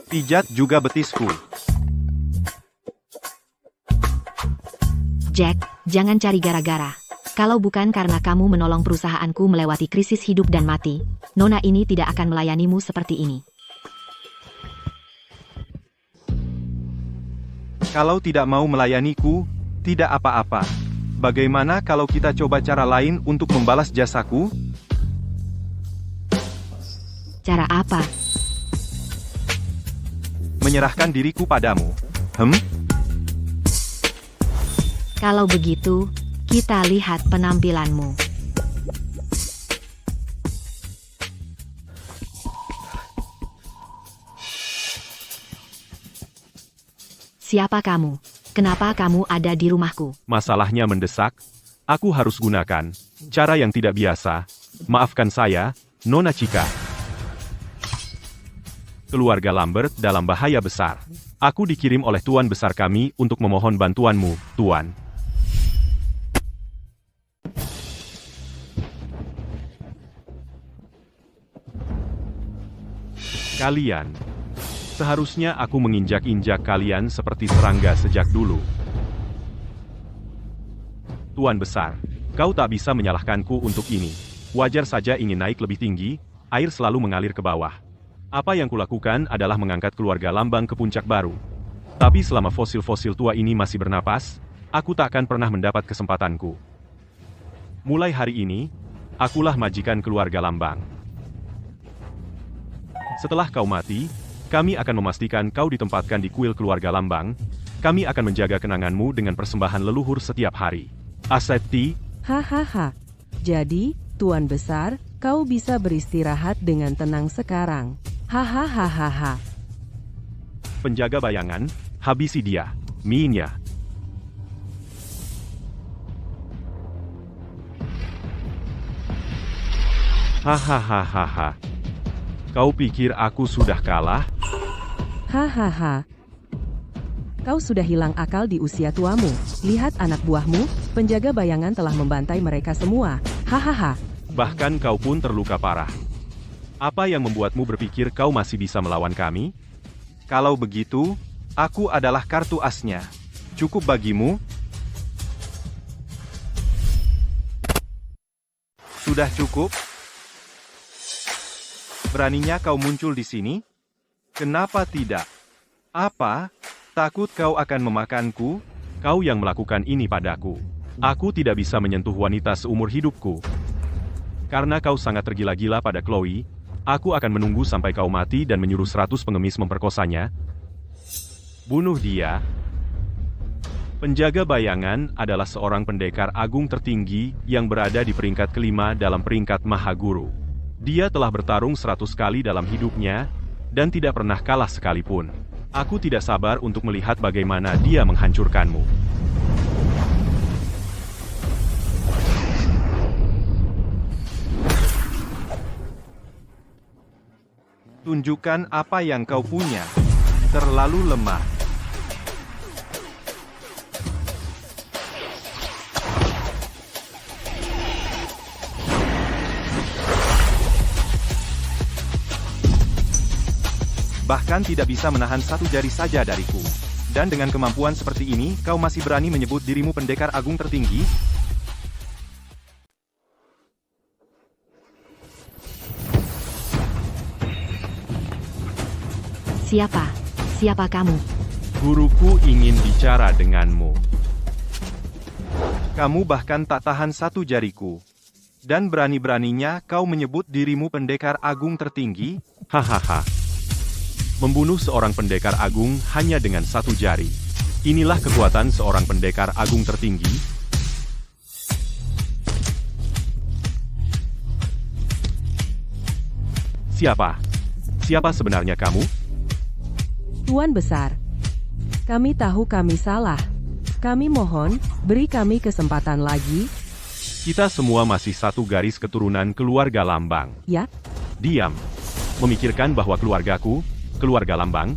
Pijat juga betisku. Jack, jangan cari gara-gara. Kalau bukan karena kamu menolong perusahaanku melewati krisis hidup dan mati, Nona ini tidak akan melayanimu seperti ini. Kalau tidak mau melayaniku, tidak apa-apa. Bagaimana kalau kita coba cara lain untuk membalas jasaku? Cara apa? Menyerahkan diriku padamu. Kalau begitu, kita lihat penampilanmu. Siapa kamu? Kenapa kamu ada di rumahku? Masalahnya mendesak, aku harus gunakan cara yang tidak biasa. Maafkan saya, Nona Chica. Keluarga Lambert dalam bahaya besar. Aku dikirim oleh Tuan Besar kami untuk memohon bantuanmu, Tuan. Kalian. Seharusnya aku menginjak-injak kalian seperti serangga sejak dulu. Tuan Besar, kau tak bisa menyalahkanku untuk ini. Wajar saja ingin naik lebih tinggi, air selalu mengalir ke bawah. Apa yang kulakukan adalah mengangkat keluarga Lambang ke puncak baru. Tapi selama fosil-fosil tua ini masih bernapas, aku tak akan pernah mendapat kesempatanku. Mulai hari ini, akulah majikan keluarga Lambang. Setelah kau mati, kami akan memastikan kau ditempatkan di kuil keluarga Lambang. Kami akan menjaga kenanganmu dengan persembahan leluhur setiap hari. Asepti. Hahaha. Jadi, Tuan Besar, kau bisa beristirahat dengan tenang sekarang. Hahaha. Penjaga bayangan, habisi dia. Minya. Hahaha. Kau pikir aku sudah kalah? Hahaha. Kau sudah hilang akal di usia tuamu. Lihat anak buahmu, penjaga bayangan telah membantai mereka semua. Hahaha. Bahkan kau pun terluka parah. Apa yang membuatmu berpikir kau masih bisa melawan kami? Kalau begitu, aku adalah kartu asnya. Cukup bagimu? Sudah cukup? Beraninya kau muncul di sini? Kenapa tidak? Apa? Takut kau akan memakanku? Kau yang melakukan ini padaku. Aku tidak bisa menyentuh wanita seumur hidupku. Karena kau sangat tergila-gila pada Chloe, aku akan menunggu sampai kau mati dan menyuruh 100 pengemis memperkosanya. Bunuh dia. Penjaga bayangan adalah seorang pendekar agung tertinggi yang berada di peringkat kelima dalam peringkat Mahaguru. Dia telah bertarung 100 kali dalam hidupnya, dan tidak pernah kalah sekalipun. Aku tidak sabar untuk melihat bagaimana dia menghancurkanmu. Tunjukkan apa yang kau punya. Terlalu lemah. Bahkan tidak bisa menahan satu jari saja dariku. Dan dengan kemampuan seperti ini, kau masih berani menyebut dirimu pendekar agung tertinggi? Siapa? Siapa kamu? Guruku ingin bicara denganmu. Kamu bahkan tak tahan satu jariku. Dan berani-beraninya kau menyebut dirimu pendekar agung tertinggi? Hahaha. Membunuh seorang pendekar agung hanya dengan satu jari. Inilah kekuatan seorang pendekar agung tertinggi. Siapa? Siapa sebenarnya kamu? Tuan Besar, kami tahu kami salah. Kami mohon, beri kami kesempatan lagi. Kita semua masih satu garis keturunan keluarga Lambang. Ya, Diam. Memikirkan bahwa keluargaku, keluarga Lambang,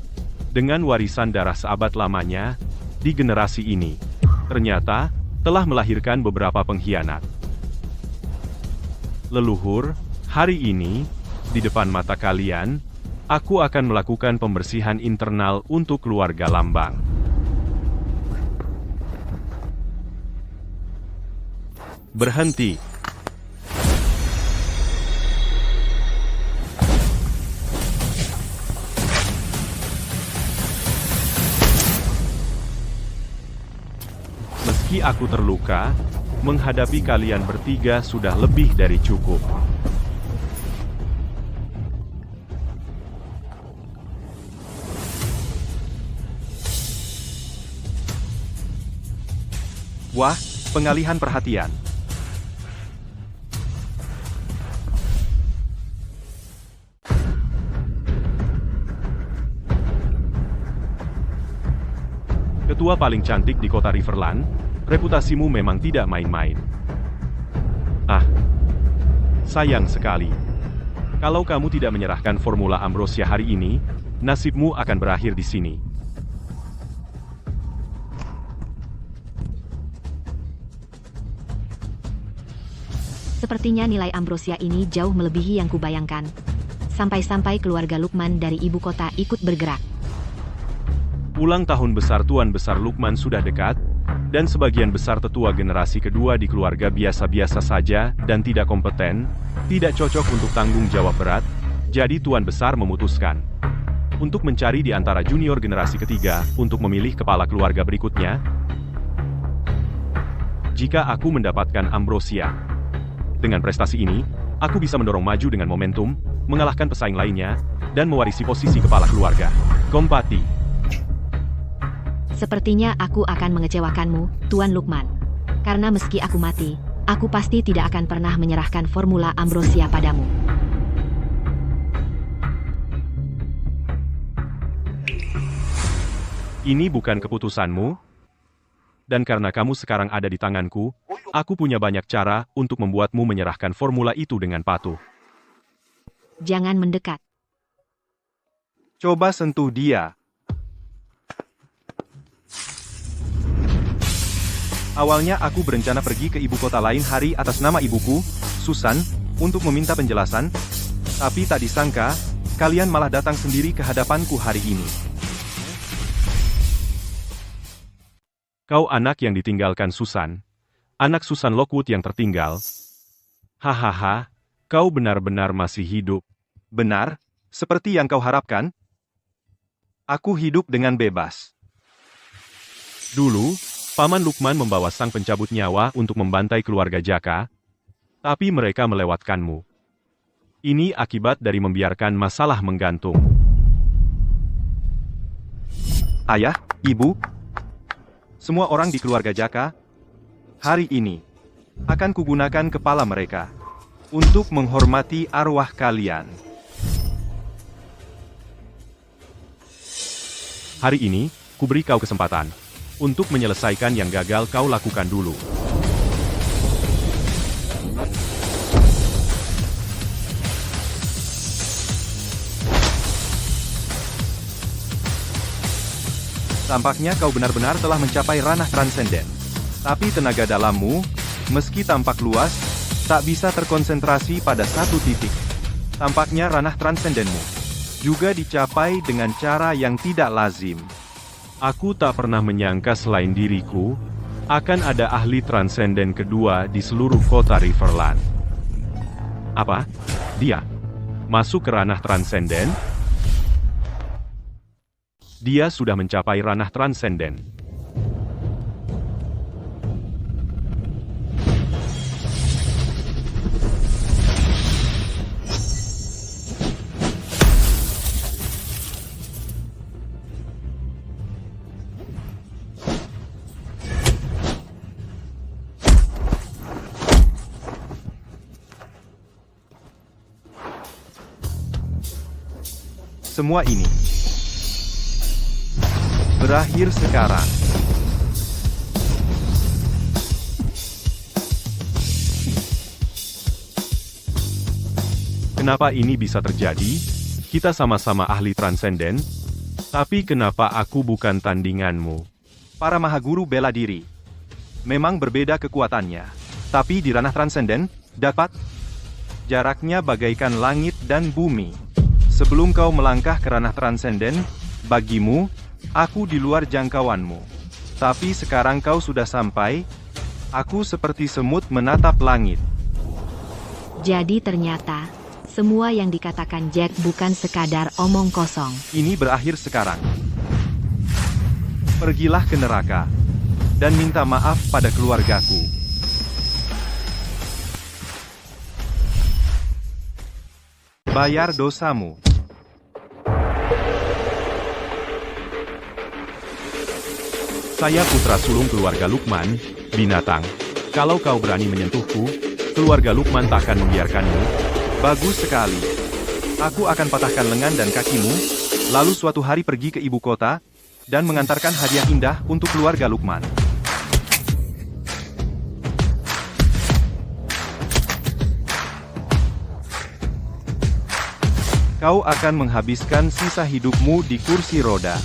dengan warisan darah seabad lamanya, di generasi ini, ternyata, telah melahirkan beberapa pengkhianat. Leluhur, hari ini, di depan mata kalian, aku akan melakukan pembersihan internal untuk keluarga Lambang. Berhenti. Meski aku terluka, menghadapi kalian bertiga sudah lebih dari cukup. Wah, pengalihan perhatian. Ketua paling cantik di kota Riverland, reputasimu memang tidak main-main. Ah, sayang sekali. Kalau kamu tidak menyerahkan formula Ambrosia hari ini, nasibmu akan berakhir di sini. Sepertinya nilai Ambrosia ini jauh melebihi yang kubayangkan. Sampai-sampai keluarga Lukman dari ibu kota ikut bergerak. Ulang tahun besar Tuan Besar Lukman sudah dekat, dan sebagian besar tetua generasi kedua di keluarga biasa-biasa saja dan tidak kompeten, tidak cocok untuk tanggung jawab berat, jadi Tuan Besar memutuskan untuk mencari di antara junior generasi ketiga untuk memilih kepala keluarga berikutnya. Jika aku mendapatkan Ambrosia, dengan prestasi ini, aku bisa mendorong maju dengan momentum, mengalahkan pesaing lainnya, dan mewarisi posisi kepala keluarga. Kompati. Sepertinya aku akan mengecewakanmu, Tuan Lukman. Karena meski aku mati, aku pasti tidak akan pernah menyerahkan formula Ambrosia padamu. Ini bukan keputusanmu, dan karena kamu sekarang ada di tanganku, aku punya banyak cara untuk membuatmu menyerahkan formula itu dengan patuh. Jangan mendekat. Coba sentuh dia. Awalnya aku berencana pergi ke ibu kota lain hari atas nama ibuku, Susan, untuk meminta penjelasan, tapi tak disangka, kalian malah datang sendiri ke hadapanku hari ini. Kau anak yang ditinggalkan Susan. Anak Susan Lockwood yang tertinggal. Hahaha, kau benar-benar masih hidup. Benar, seperti yang kau harapkan. Aku hidup dengan bebas. Dulu, Paman Lukman membawa sang pencabut nyawa untuk membantai keluarga Jaka, tapi mereka melewatkanmu. Ini akibat dari membiarkan masalah menggantung. Ayah, ibu, semua orang di keluarga Jaka, hari ini, akan kugunakan kepala mereka, untuk menghormati arwah kalian. Hari ini, kuberi kau kesempatan untuk menyelesaikan yang gagal kau lakukan dulu. Tampaknya kau benar-benar telah mencapai ranah transenden. Tapi tenaga dalammu, meski tampak luas, tak bisa terkonsentrasi pada satu titik. Tampaknya ranah transendenmu juga dicapai dengan cara yang tidak lazim. Aku tak pernah menyangka selain diriku, akan ada ahli transenden kedua di seluruh kota Riverland. Apa? Dia? Masuk ke ranah transenden? Dia sudah mencapai ranah transenden. Semua ini berakhir sekarang. Kenapa ini bisa terjadi? Kita sama-sama ahli transenden, tapi kenapa aku bukan tandinganmu? Para mahaguru bela diri memang berbeda kekuatannya, tapi di ranah transenden dapat jaraknya bagaikan langit dan bumi. Sebelum kau melangkah ke ranah transenden, bagimu, aku di luar jangkauanmu. Tapi sekarang kau sudah sampai, aku seperti semut menatap langit. Jadi ternyata, semua yang dikatakan Jack bukan sekadar omong kosong. Ini berakhir sekarang. Pergilah ke neraka, dan minta maaf pada keluargaku. Bayar dosamu. Saya putra sulung keluarga Lukman, binatang. Kalau kau berani menyentuhku, keluarga Lukman tak akan membiarkanmu. Bagus sekali. Aku akan patahkan lengan dan kakimu, lalu suatu hari pergi ke ibu kota, dan mengantarkan hadiah indah untuk keluarga Lukman. Kau akan menghabiskan sisa hidupmu di kursi roda.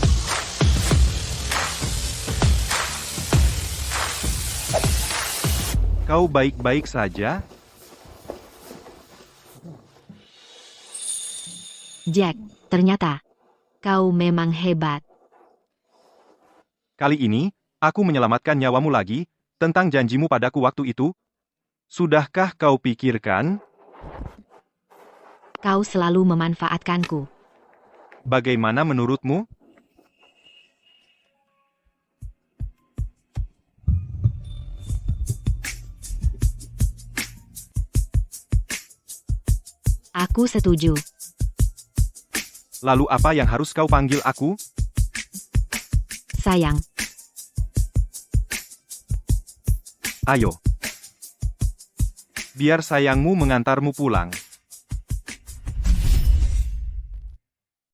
Kau baik-baik saja? Jack, ternyata kau memang hebat. Kali ini, aku menyelamatkan nyawamu lagi, tentang janjimu padaku waktu itu. Sudahkah kau pikirkan? Kau selalu memanfaatkanku. Bagaimana menurutmu? Aku setuju. Lalu apa yang harus kau panggil aku? Sayang, Ayo. Biar sayangmu mengantarmu pulang.